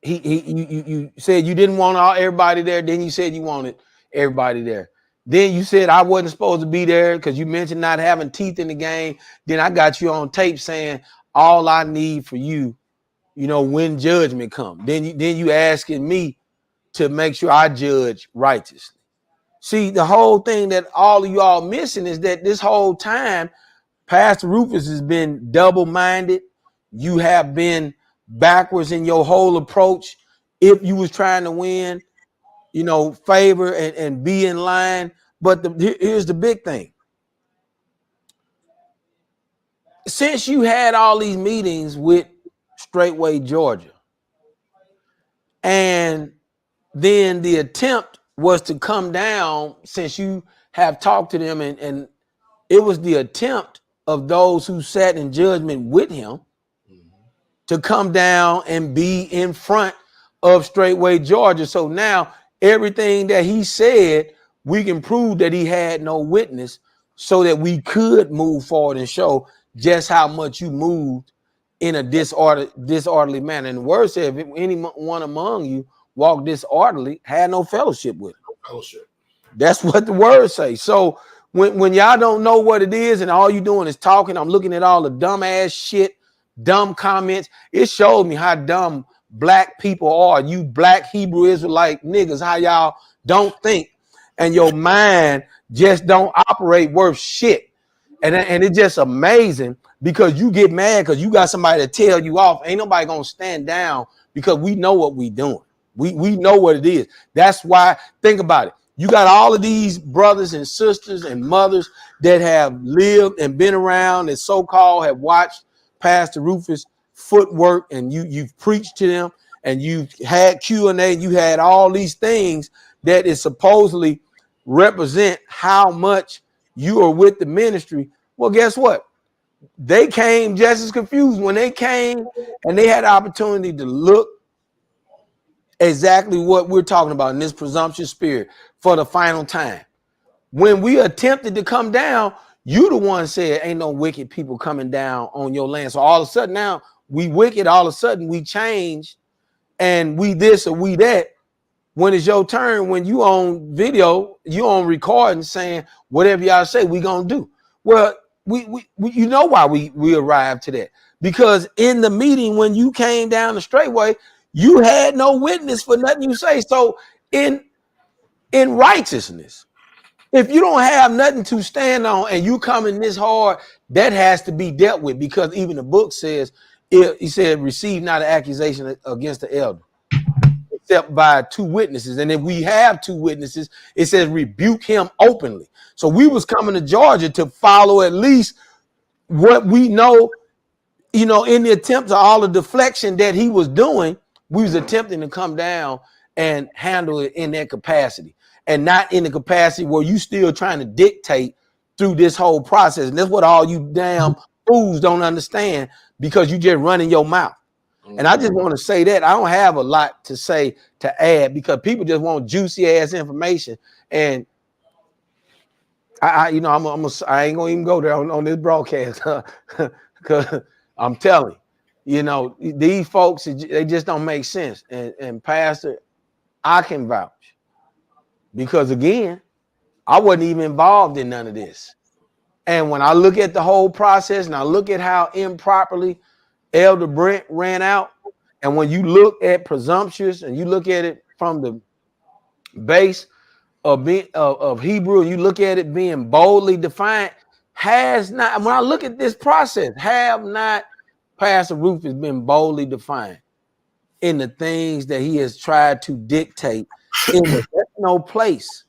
you said you didn't want everybody there. Then you said you wanted everybody there. Then you said I wasn't supposed to be there because you mentioned not having teeth in the game. Then I got you on tape saying all I need for you, you know, when judgment comes. Then you asking me to make sure I judge righteously. See, the whole thing that all of y'all missing is that this whole time, Pastor Rufus has been double-minded. You have been backwards in your whole approach. If you was trying to win, you know, favor and be in line. But here's the big thing. Since you had all these meetings with Straightway Georgia, and then the attempt was to come down, since you have talked to them, and it was the attempt of those who sat in judgment with him to come down and be in front of Straightway Georgia. So now everything that he said, we can prove that he had no witness so that we could move forward and show just how much you moved in a disorderly manner. And the word said, if anyone among you walked disorderly, had no fellowship with him. No fellowship. That's what the word say. So when y'all don't know what it is and all you doing is talking, I'm looking at all the dumb ass shit, dumb comments. It showed me how dumb black people are. You black Hebrew Israelite niggas, how y'all don't think and your mind just don't operate worth shit. And it's just amazing because you get mad because you got somebody to tell you off. Ain't nobody gonna stand down because we know what we doing. We know what it is. That's why, think about it. You got all of these brothers and sisters and mothers that have lived and been around and so-called have watched Pastor Rufus' footwork, and you've preached to them, and you've had Q&A, you had all these things that is supposedly represent how much you are with the ministry. Well, guess what? They came just as confused when they came and they had the opportunity to look exactly what we're talking about in this presumptuous spirit for the final time. When we attempted to come down, you the one said ain't no wicked people coming down on your land. So all of a sudden now we wicked, all of a sudden we changed and we this or we that. When it's your turn, when you on video, you on recording saying whatever y'all say, we gonna do. Well, we you know why we arrived to that, because in the meeting when you came down the straightway, you had no witness for nothing you say. So in righteousness, if you don't have nothing to stand on and you coming this hard, that has to be dealt with, because even the book says, he said, receive not an accusation against the elder except by two witnesses. And if we have two witnesses, it says rebuke him openly. So we was coming to Georgia to follow at least what we know, in the attempt of all the deflection that he was doing, we was attempting to come down and handle it in that capacity, and not in the capacity where you still trying to dictate through this whole process. And that's what all you damn fools don't understand, because you just running your mouth. And I just want to say that I don't have a lot to say to add, because people just want juicy ass information. And I ain't gonna even go there on this broadcast, because I'm telling you, these folks, they just don't make sense. And Pastor, I can vouch, because again, I wasn't even involved in none of this. And when I look at the whole process and I look at how improperly Elder Brent ran out, and when you look at presumptuous and you look at it from the base of Hebrew, and you look at it being boldly defiant, has not, when I look at this process, have not Pastor Rufus been boldly defiant in the things that he has tried to dictate? There's no place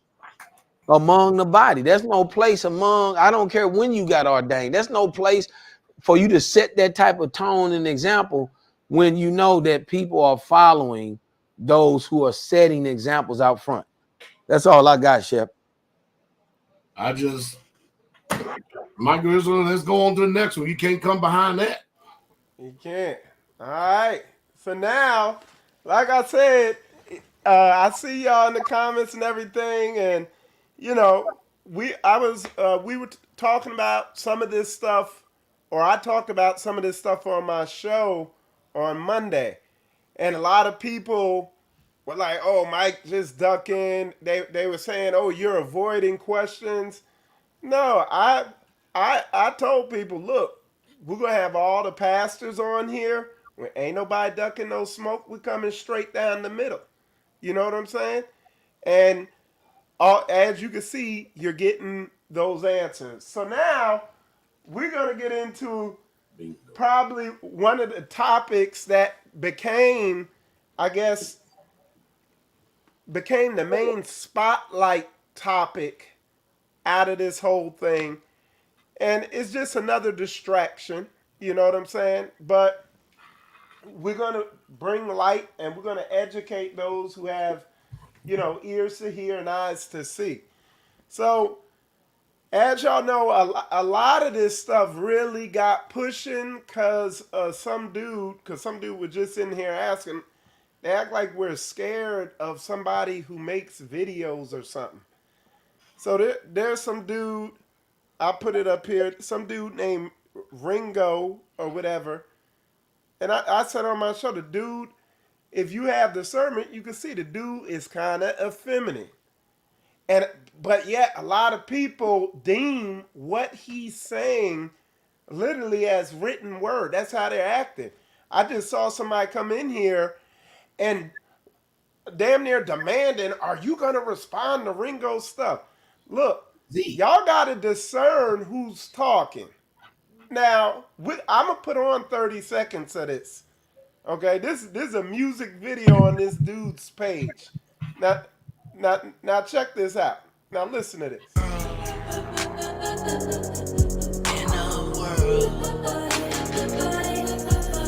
among the body. There's no place among, I don't care when you got ordained, there's no place for you to set that type of tone and example when you know that people are following those who are setting examples out front. That's all I got, Shep. Michael Israel, let's go on to the next one. You can't come behind that. You can't. All right. So now, like I said, I see y'all in the comments and everything, and we were talking about some of this stuff, or I talked about some of this stuff on my show on Monday, and a lot of people were like, "Oh, Mike just ducking." They were saying, "Oh, you're avoiding questions." No, I told people, look, we're gonna have all the pastors on here. Ain't nobody ducking no smoke. We're coming straight down the middle. You know what I'm saying? And as you can see, you're getting those answers. So now we're gonna get into probably one of the topics that became, I guess, became the main spotlight topic out of this whole thing. And it's just another distraction, you know what I'm saying? But we're going to bring light, and we're going to educate those who have, ears to hear and eyes to see. So, as y'all know, a lot of this stuff really got pushing because some dude was just in here asking. They act like we're scared of somebody who makes videos or something. So there's some dude, I put it up here, some dude named Ringo or whatever. And I said on my show, the dude, if you have discernment, you can see the dude is kind of effeminate. But yet a lot of people deem what he's saying literally as written word. That's how they're acting. I just saw somebody come in here and damn near demanding, are you going to respond to Ringo's stuff? Look, y'all got to discern who's talking. Now, I'm going to put on 30 seconds of this. Okay, this is a music video on this dude's page. Now, now check this out. Now listen to this. In a world,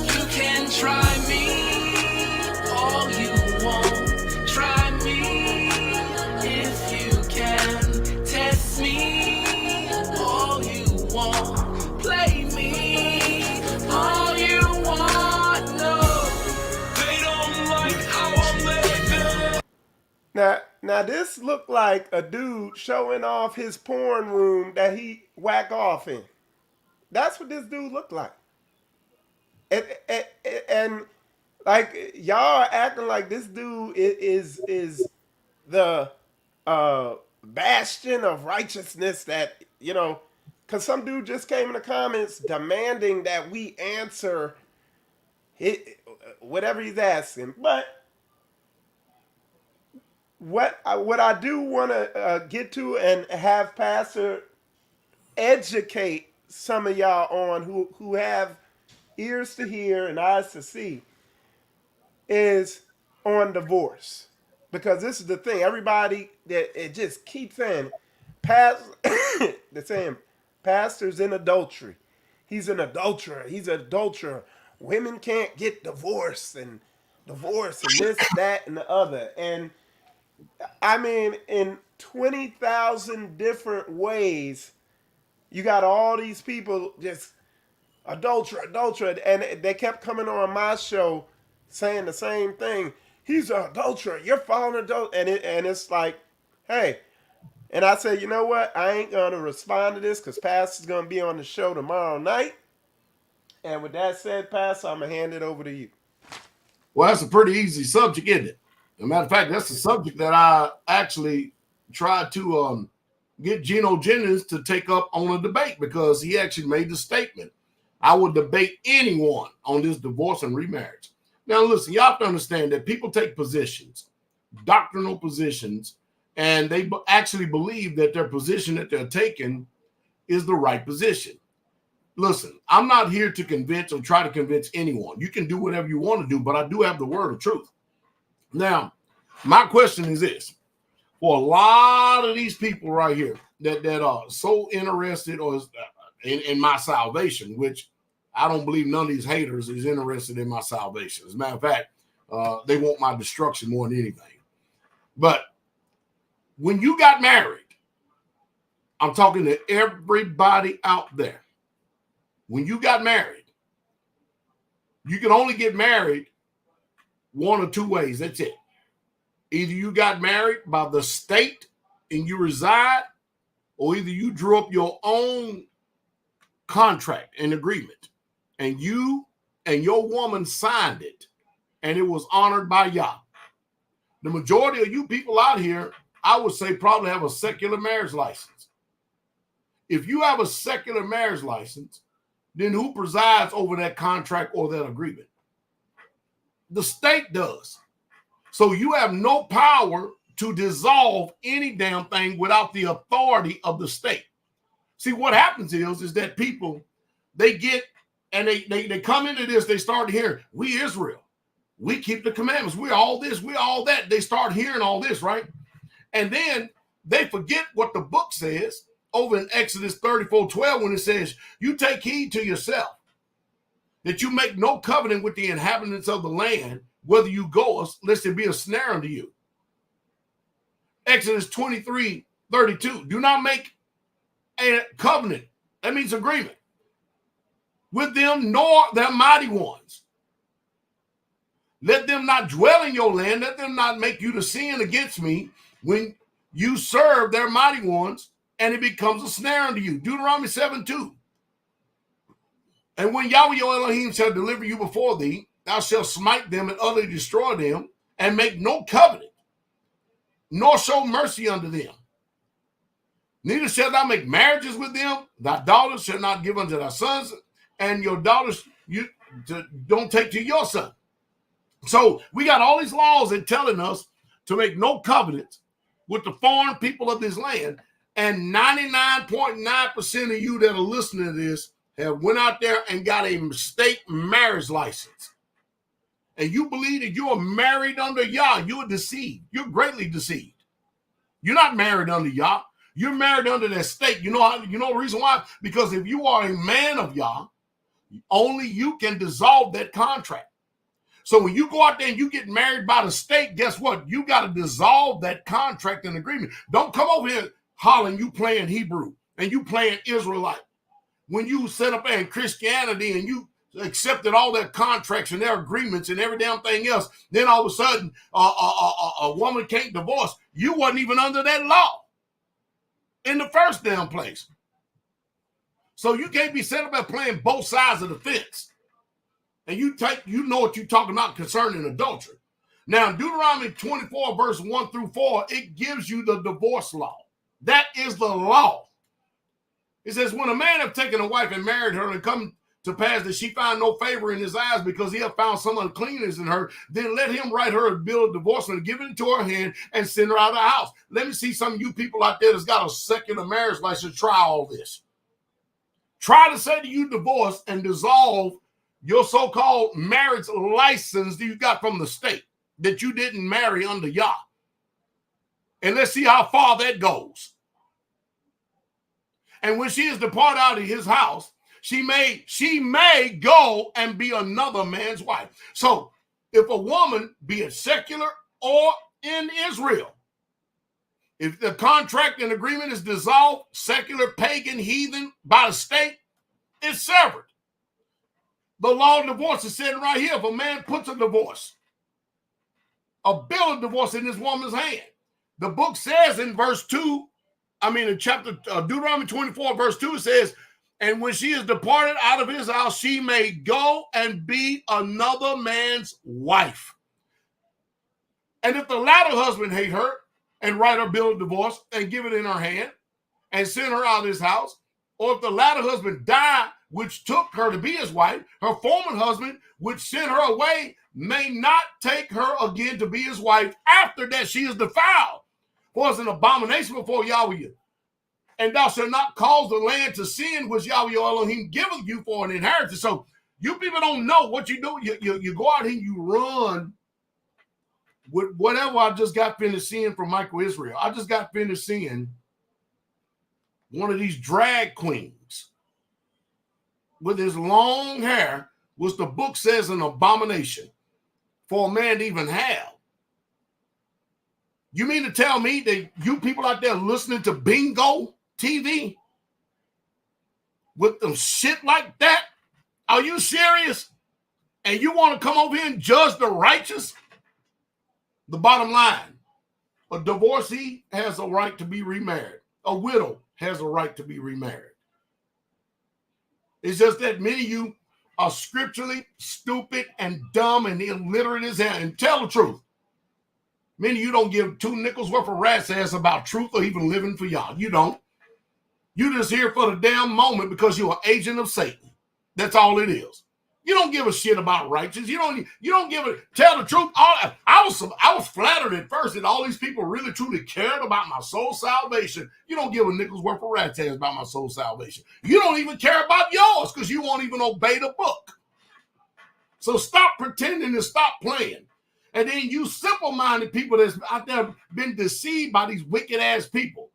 you can try me all you want. Try me if you can. Test me all you want. Play me all you want. No, they don't like how I'm living. Now this looked like a dude showing off his porn room that he whack off in. That's what this dude looked like. And Like y'all are acting like this dude is the bastion of righteousness that, you know, because some dude just came in the comments demanding that we answer whatever he's asking. But what I do want to get to and have Pastor educate some of y'all on who have ears to hear and eyes to see is on divorce, because this is the thing. Everybody that it just keeps saying, they're saying pastor's in adultery. He's an adulterer. He's an adulterer. Women can't get divorced and this, that, and the other. And I mean, in 20,000 different ways, you got all these people just adulterer, and they kept coming on my show saying the same thing. He's an adulterer. You're following adulterer, and it's like, hey. And I said, you know what? I ain't gonna respond to this because Pastor's gonna be on the show tomorrow night. And with that said, Pastor, I'm gonna hand it over to you. Well, that's a pretty easy subject, isn't it? As a matter of fact, that's the subject that I actually tried to get Geno Jennings to take up on a debate, because he actually made the statement, I would debate anyone on this divorce and remarriage. Now, listen, you have to understand that people take positions, doctrinal positions, and they actually believe that their position that they're taking is the right position. Listen, I'm not here to convince or try to convince anyone. You can do whatever you want to do, but I do have the word of truth. Now, my question is this. For a lot of these people right here that are so interested or in my salvation, which I don't believe none of these haters is interested in my salvation. As a matter of fact, they want my destruction more than anything. But when you got married, I'm talking to everybody out there. When you got married, you can only get married one or two ways. That's it. Either you got married by the state and you reside, or either you drew up your own contract and agreement, and you and your woman signed it, and it was honored by Yah. The majority of you people out here, I would say, probably have a secular marriage license. If you have a secular marriage license, then who presides over that contract or that agreement? The state does. So you have no power to dissolve any damn thing without the authority of the state. See, what happens is that people, they get, and they come into this, they start hearing, we Israel, we keep the commandments, we're all this, we're all that. They start hearing all this, right? And then they forget what the book says over in Exodus 34:12, when it says, you take heed to yourself, that you make no covenant with the inhabitants of the land, whether you go, lest it be a snare unto you. Exodus 23:32, do not make a covenant, that means agreement, with them nor their mighty ones. Let them not dwell in your land, let them not make you to sin against me when you serve their mighty ones, and it becomes a snare unto you. Deuteronomy 7:2. And when Yahweh your Elohim shall deliver you before thee, thou shalt smite them and utterly destroy them, and make no covenant, nor show mercy unto them. Neither shalt thou make marriages with them. Thy daughters shall not give unto thy sons, and your daughters you don't take to your son. So we got all these laws that telling us to make no covenants with the foreign people of this land. And 99.9% of you that are listening to this have went out there and got a state marriage license. And you believe that you are married under Yah, you are deceived. You're greatly deceived. You're not married under Yah. You're married under that state. You know the reason why? Because if you are a man of Yah, only you can dissolve that contract. So when you go out there and you get married by the state, guess what? You got to dissolve that contract and agreement. Don't come over here hollering you playing Hebrew and you playing Israelite. When you set up in Christianity and you accepted all their contracts and their agreements and every damn thing else, then all of a sudden a woman can't divorce. You wasn't even under that law in the first damn place. So you can't be set up there playing both sides of the fence. And you know what you're talking about concerning adultery. Now, in Deuteronomy 24, verse 1 through 4, it gives you the divorce law. That is the law. It says, when a man have taken a wife and married her, and come to pass that she find no favor in his eyes because he have found some uncleanness in her, then let him write her a bill of divorcement and give it into her hand and send her out of the house. Let me see some of you people out there that's got a secular marriage license try all this. Try to say that you divorce and dissolve your so-called marriage license that you got from the state, that you didn't marry under Yah. And let's see how far that goes. And when she is departed out of his house, she may go and be another man's wife. So if a woman, be it secular or in Israel, if the contract and agreement is dissolved, secular, pagan, heathen, by the state, it's severed. The law of divorce is sitting right here. If a man puts a divorce, a bill of divorce in this woman's hand, the book says in verse 2, in chapter Deuteronomy 24, verse 2, it says, and when she is departed out of his house, she may go and be another man's wife. And if the latter husband hate her and write her bill of divorce and give it in her hand and send her out of his house, or if the latter husband die, which took her to be his wife, her former husband, which sent her away, may not take her again to be his wife after that she is defiled. For it's an abomination before Yahweh. And thou shalt not cause the land to sin, which Yahweh your Elohim giveth you for an inheritance. So you people don't know what you do. You go out here and you run with whatever I just got finished seeing from Michael Israel. I just got finished seeing one of these drag queens with his long hair, which the book says an abomination for a man to even have. You mean to tell me that you people out there listening to Bingo TV with them shit like that? Are you serious? And you want to come over here and judge the righteous? The bottom line, a divorcee has a right to be remarried. A widow has a right to be remarried. It's just that many of you are scripturally stupid and dumb and illiterate as hell. And tell the truth, many of you don't give 2 nickels worth of rat's ass about truth or even living for y'all. You don't. You just here for the damn moment because you're an agent of Satan. That's all it is. You don't give a shit about righteous. You don't give a tell the truth. I was flattered at first that all these people really truly cared about my soul salvation. You don't give a nickel's worth of rat's ass about my soul salvation. You don't even care about yours because you won't even obey the book. So stop pretending and stop playing. And then you simple-minded people that's out there been deceived by these wicked ass people,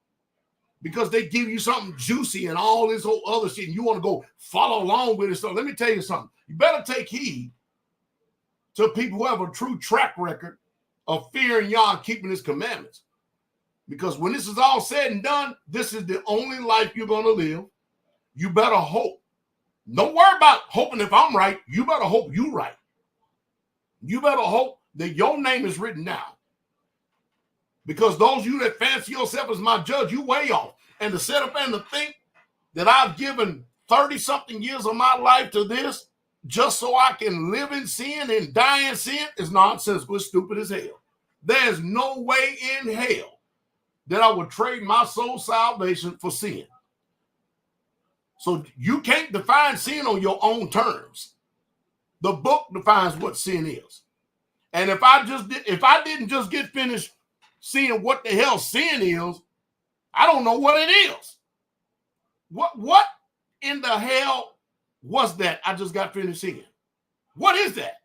because they give you something juicy and all this whole other shit, and you want to go follow along with it. So let me tell you something. You better take heed to people who have a true track record of fearing Yah and keeping his commandments. Because when this is all said and done, this is the only life you're going to live. You better hope. Don't worry about hoping if I'm right. You better hope you're right. You better hope that your name is written down. Because those of you that fancy yourself as my judge, you way off. And to sit up and to think that I've given 30-something years of my life to this just so I can live in sin and die in sin is nonsensical. It's stupid as hell. There's no way in hell that I would trade my soul salvation for sin. So you can't define sin on your own terms. The book defines what sin is. And if I didn't just get finished seeing what the hell sin is, I don't know what it is. What in the hell was that I just got finished seeing? What is that?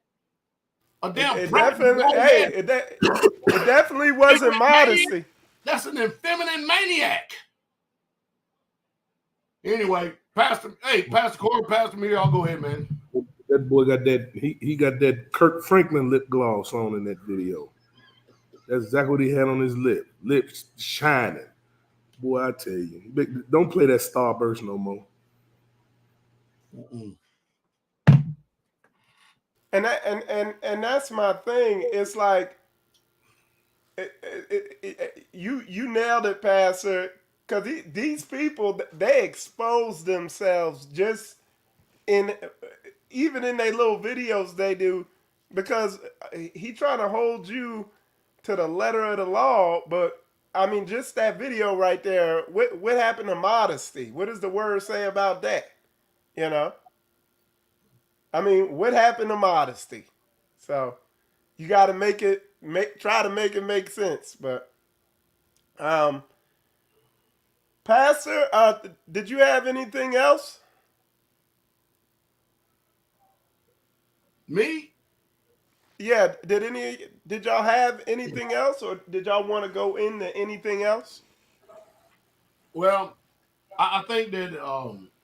A damn it definitely wasn't modesty. That's an effeminate maniac. Anyway, Pastor Corey, Pastor Mary, I'll go ahead, man. That boy got that, he got that Kirk Franklin lip gloss on in that video. That's exactly what he had on his lips shining. Boy, I tell you, don't play that Starburst no more. Mm-mm. And that's my thing. It's like you nailed it, Pastor. Because these people, they expose themselves just in even in their little videos they do, because he trying to hold you to the letter of the law. But I mean, just that video right there. What happened to modesty? What does the word say about that? You know, I mean, what happened to modesty? So you got to try to make it make sense. But um, Pastor, did you have anything else? Me? Yeah, did y'all have anything else, or did y'all want to go into anything else? Well, I think that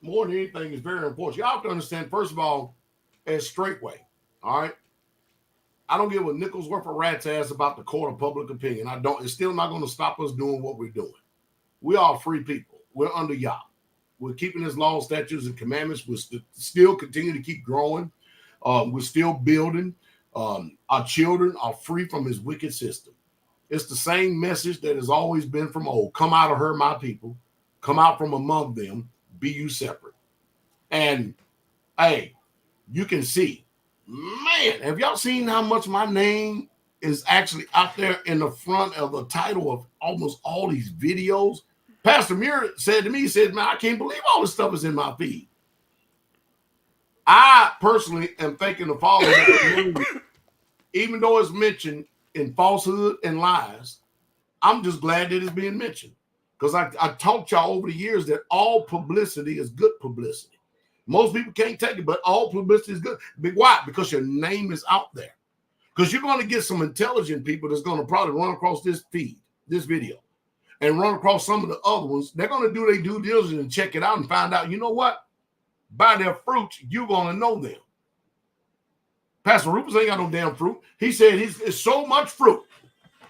more than anything is very important. Y'all have to understand, first of all, as straightway, all right? I don't give a nickel's worth of rat's ass about the court of public opinion. I don't. It's still not going to stop us doing what we're doing. We are free people. We're under Yah. We're keeping his laws, statutes, and commandments. We're still continue to keep growing. We're still building. Our children are free from his wicked system. It's the same message that has always been from old. Come out of her, my people. Come out from among them. Be you separate. And, hey, you can see, man, have y'all seen how much my name is actually out there in the front of the title of almost all these videos? Pastor Muir said to me, he said, man, I can't believe all this stuff is in my feed. I personally am thanking the Father that even though it's mentioned in falsehood and lies, I'm just glad that it's being mentioned. Because I taught y'all over the years that all publicity is good publicity. Most people can't take it, but all publicity is good. Why? Because your name is out there. Because you're going to get some intelligent people that's going to probably run across this feed, this video, and run across some of the other ones. They're going to do their due diligence and check it out and find out, you know what? By their fruits, you're going to know them. Pastor Rufus ain't got no damn fruit. He said it's so much fruit.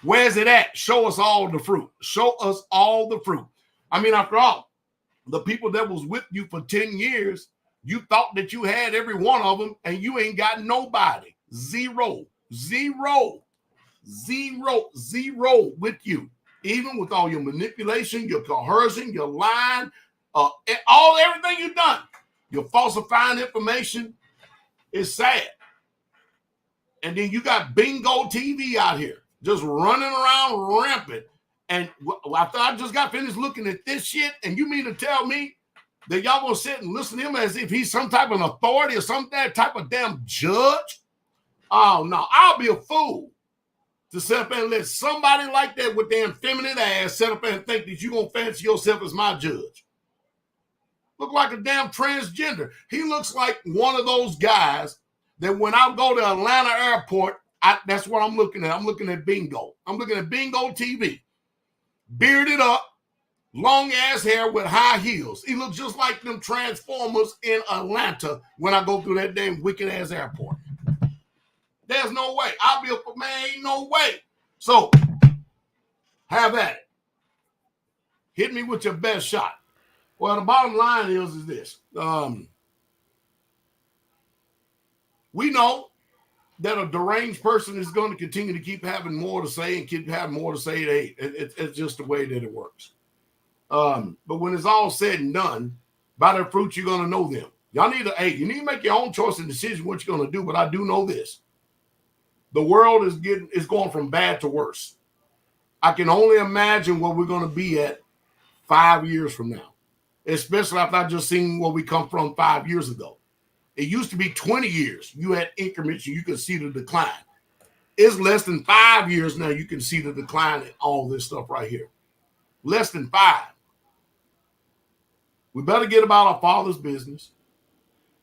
Where's it at? Show us all the fruit. Show us all the fruit. I mean, after all, the people that was with you for 10 years, you thought that you had every one of them, and you ain't got nobody. Zero with you. Even with all your manipulation, your coercion, your lying, everything you've done. You're falsifying information. It's sad. And then you got Bingo TV out here just running around rampant. And after I just got finished looking at this shit, and you mean to tell me that y'all gonna sit and listen to him as if he's some type of authority or some type of damn judge? Oh, no. I'll be a fool to sit up and let somebody like that with their effeminate ass sit up and think that you're going to fancy yourself as my judge. Look like a damn transgender. He looks like one of those guys that when I go to Atlanta airport, that's what I'm looking at. I'm looking at Bingo. I'm looking at Bingo TV. Bearded up, long ass hair with high heels. He looks just like them Transformers in Atlanta when I go through that damn wicked ass airport. There's no way. I'll be a man, ain't no way. So, have at it. Hit me with your best shot. Well, the bottom line is this. We know that a deranged person is going to continue to keep having more to say and keep having more to say. It's just the way that it works. But when it's all said and done, by their fruits, you're going to know them. Y'all need to make your own choice and decision what you're going to do. But I do know this. The world is going from bad to worse. I can only imagine where we're going to be at 5 years from now, especially after I just seen where we come from 5 years ago. It used to be 20 years. You had increments and you could see the decline. It's less than 5 years now. You can see the decline in all this stuff right here. Less than 5. We better get about our Father's business.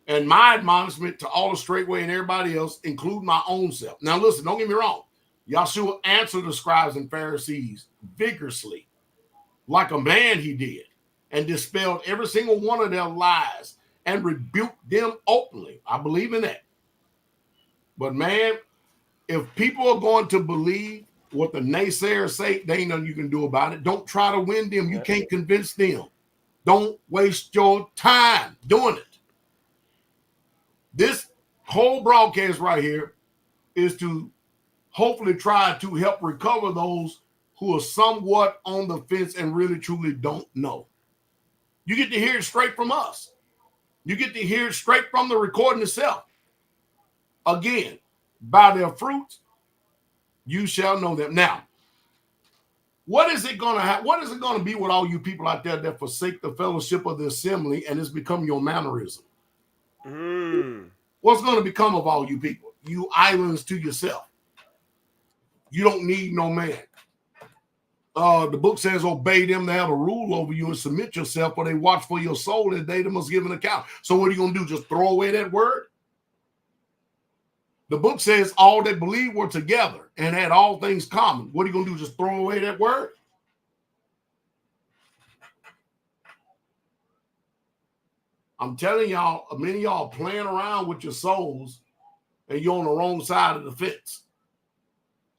And my admonishment to all the straightway and everybody else, including my own self. Now, listen, don't get me wrong. Yahshua answered the scribes and Pharisees vigorously, like a man he did, and dispelled every single one of their lies and rebuked them openly. I believe in that. But, man, if people are going to believe what the naysayers say, there ain't nothing you can do about it. Don't try to win them. You can't convince them. Don't waste your time doing it. This whole broadcast right here is to hopefully try to help recover those who are somewhat on the fence and really truly don't know. You get to hear it straight from us. You get to hear it straight from the recording itself. Again, by their fruits, you shall know them. Now, what is it going to have? What is it going to be with all you people out there that forsake the fellowship of the assembly and it's become your mannerism? What's going to become of all you people? You islands to yourself. You don't need no man. The book says, obey them that have a rule over you and submit yourself, for they watch for your soul and they must give an account. So what are you going to do? Just throw away that word? The book says all that believed were together and had all things common. What are you going to do? Just throw away that word? I'm telling y'all, many of y'all playing around with your souls and you're on the wrong side of the fence.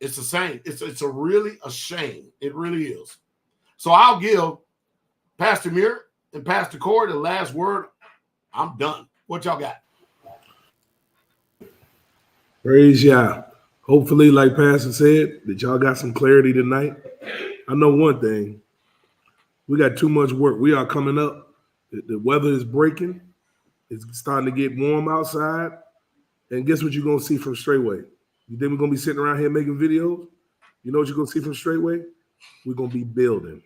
It's the same. It's a really a shame. It really is. So I'll give Pastor Muir and Pastor Corey the last word. I'm done. What y'all got? Praise Yah. Hopefully, like Pastor said, that y'all got some clarity tonight. I know one thing. We got too much work. We are coming up. The weather is breaking. It's starting to get warm outside. And guess what you're going to see from Straightway? You think we're going to be sitting around here making videos? You know what you're going to see from Straightway? We're going to be building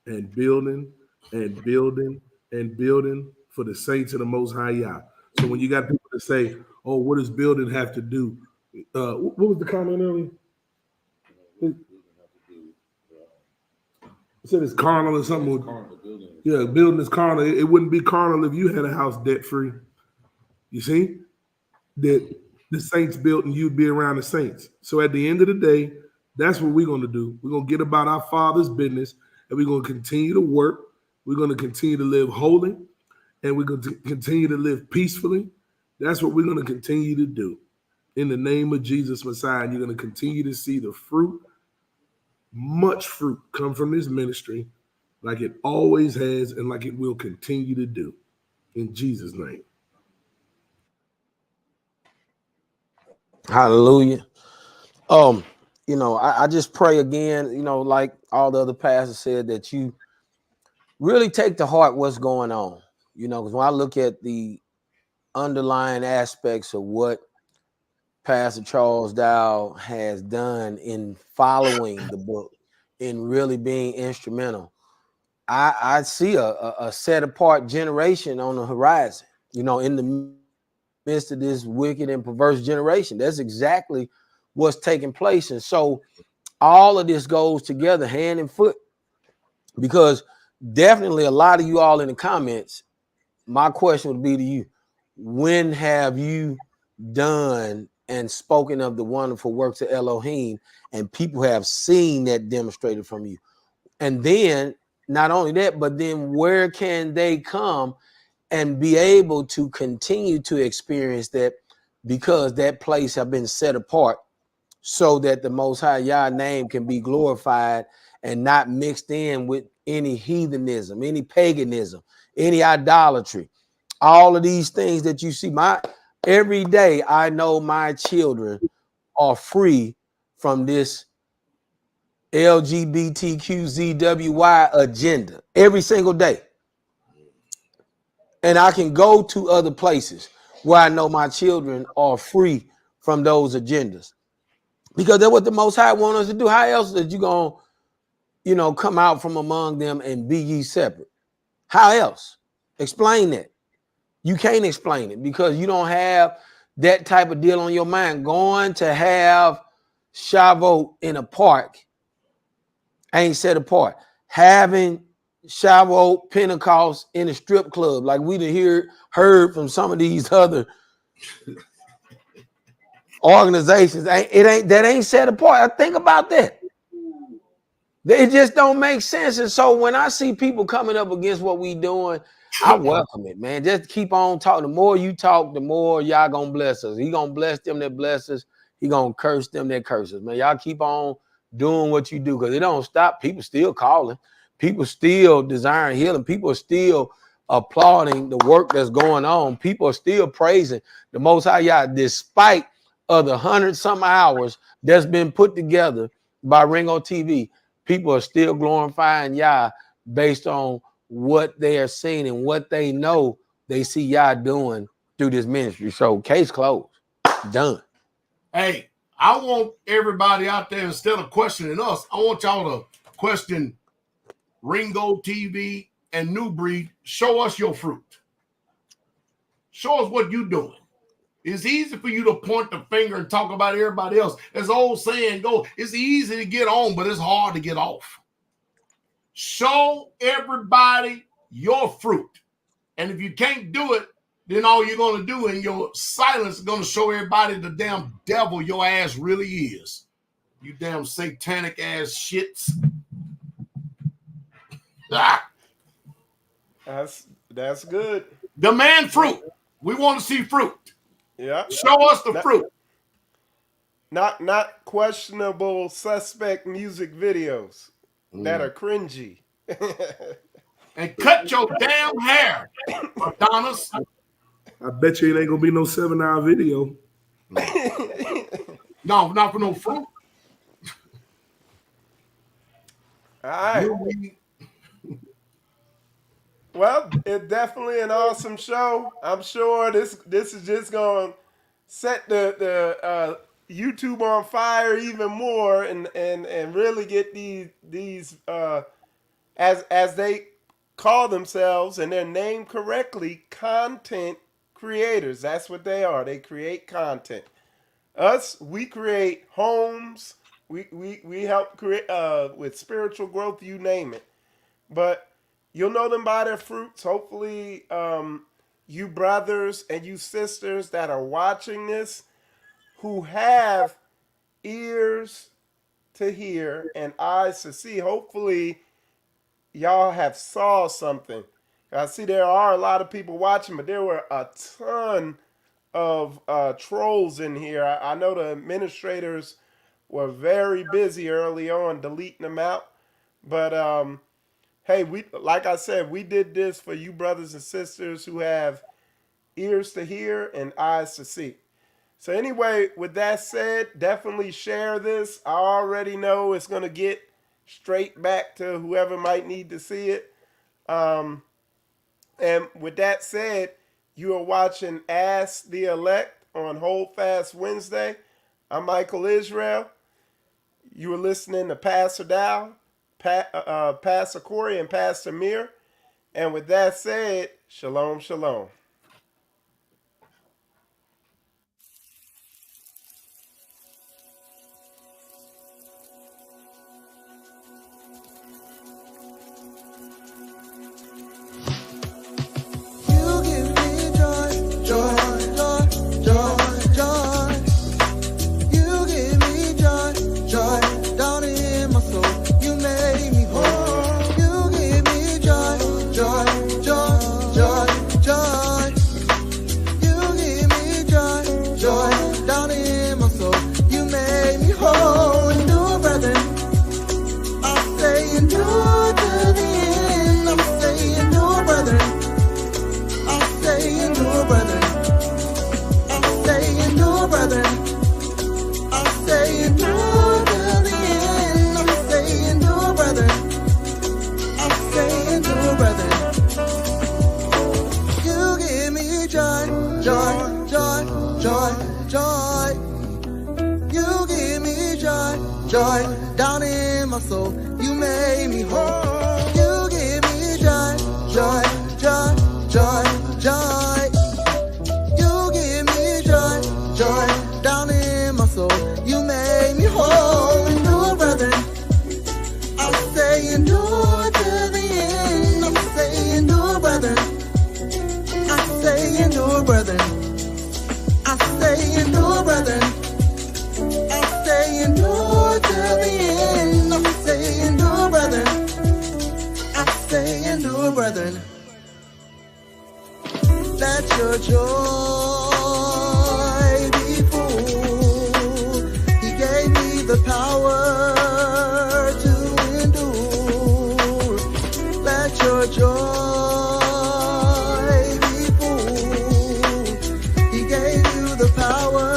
and building and building and building for the saints of the Most High Yah. So when you got people that say, oh, what does building have to do? What was the comment earlier? It said it's carnal or something. Yeah, building is carnal. It wouldn't be carnal if you had a house debt-free. You see? That the saints built and you'd be around the saints. So at the end of the day, that's what we're going to do. We're going to get about our Father's business, and we're going to continue to work. We're going to continue to live holy, and we're going to continue to live peacefully. That's what we're going to continue to do. In the name of Jesus Messiah, and you're going to continue to see the fruit, much fruit, come from this ministry like it always has and like it will continue to do. In Jesus' name. Hallelujah. I just pray again, like all the other pastors said, that you really take to heart what's going on. Because when I look at the underlying aspects of what Pastor Charles Dow has done in following the book, in really being instrumental, I see a set apart generation on the horizon, in the midst of this wicked and perverse generation. That's exactly what's taking place. And so all of this goes together hand and foot, because definitely a lot of you all in the comments, my question would be to you, when have you done and spoken of the wonderful works of Elohim and people have seen that demonstrated from you? And then not only that, but then where can they come and be able to continue to experience that, because that place have been set apart so that the Most High Yah name can be glorified and not mixed in with any heathenism, any paganism, any idolatry, all of these things that you see. Every day I know my children are free from this LGBTQZWY agenda every single day. And I can go to other places where I know my children are free from those agendas, because that's what the Most High want us to do. How else are you going to, come out from among them and be ye separate? How else? Explain that. You can't explain it, because you don't have that type of deal on your mind. Going to have Shavuot in a park ain't set apart. Having Shavuot Pentecost in a strip club, like we heard from some of these other organizations, that ain't set apart. I think about that. They just don't make sense. And so when I see people coming up against what we doing, I welcome it, man. Just keep on talking. The more you talk, the more y'all gonna bless us. He gonna bless them that bless us. He gonna curse them that curse us, man. Y'all keep on doing what you do, because it don't stop. People still calling. People still desiring healing. People are still applauding the work that's going on. People are still praising the Most High Yah, despite of the 100-some hours that's been put together by Ringo TV. People are still glorifying Yah based on what they are seeing and what they know they see Yah doing through this ministry. So case closed. Done. Hey, I want everybody out there, instead of questioning us, I want y'all to question Ringo TV and New Breed. Show us your fruit. Show us what you're doing. It's easy for you to point the finger and talk about everybody else. As the old saying goes, it's easy to get on, but it's hard to get off. Show everybody your fruit. And if you can't do it, then all you're going to do in your silence is going to show everybody the damn devil your ass really is. You damn satanic ass shits. Ah. That's good. Demand fruit. We want to see fruit. Yeah. Show us the fruit. Not questionable suspect music videos that are cringy. And cut your damn hair, Adonis. I bet you it ain't gonna be no 7-hour video. No, not for no fruit. All right. Well, it's definitely an awesome show. I'm sure this is just going to set the YouTube on fire even more and really get these as they call themselves and they're named correctly, content creators. That's what they are. They create content. Us, we create homes. We help create with spiritual growth, you name it. But you'll know them by their fruits. Hopefully, you brothers and you sisters that are watching this who have ears to hear and eyes to see, hopefully y'all have saw something. I see there are a lot of people watching, but there were a ton of trolls in here. I know the administrators were very busy early on deleting them out. But hey, like I said, we did this for you brothers and sisters who have ears to hear and eyes to see. So anyway, with that said, definitely share this. I already know it's going to get straight back to whoever might need to see it. And with that said, you are watching Ask the Elect on Hold Fast Wednesday. I'm Michael Israel. You are listening to Pastor Dow, Pastor Corey, and Pastor Mir. And with that said, shalom, shalom. Joy down in my soul, you made me whole. You give me joy, joy, joy, joy, joy. You give me joy, joy down in my soul, you made me whole. Endure, brother, I'll say endure to the end. I'll say endure, brother, I'll say endure, brother, I'll say endure, brother, I'll say endure to the end. I'm saying no, brother. I'm saying no, brother. Let your joy be full. He gave me the power to endure. Let your joy be full. He gave you the power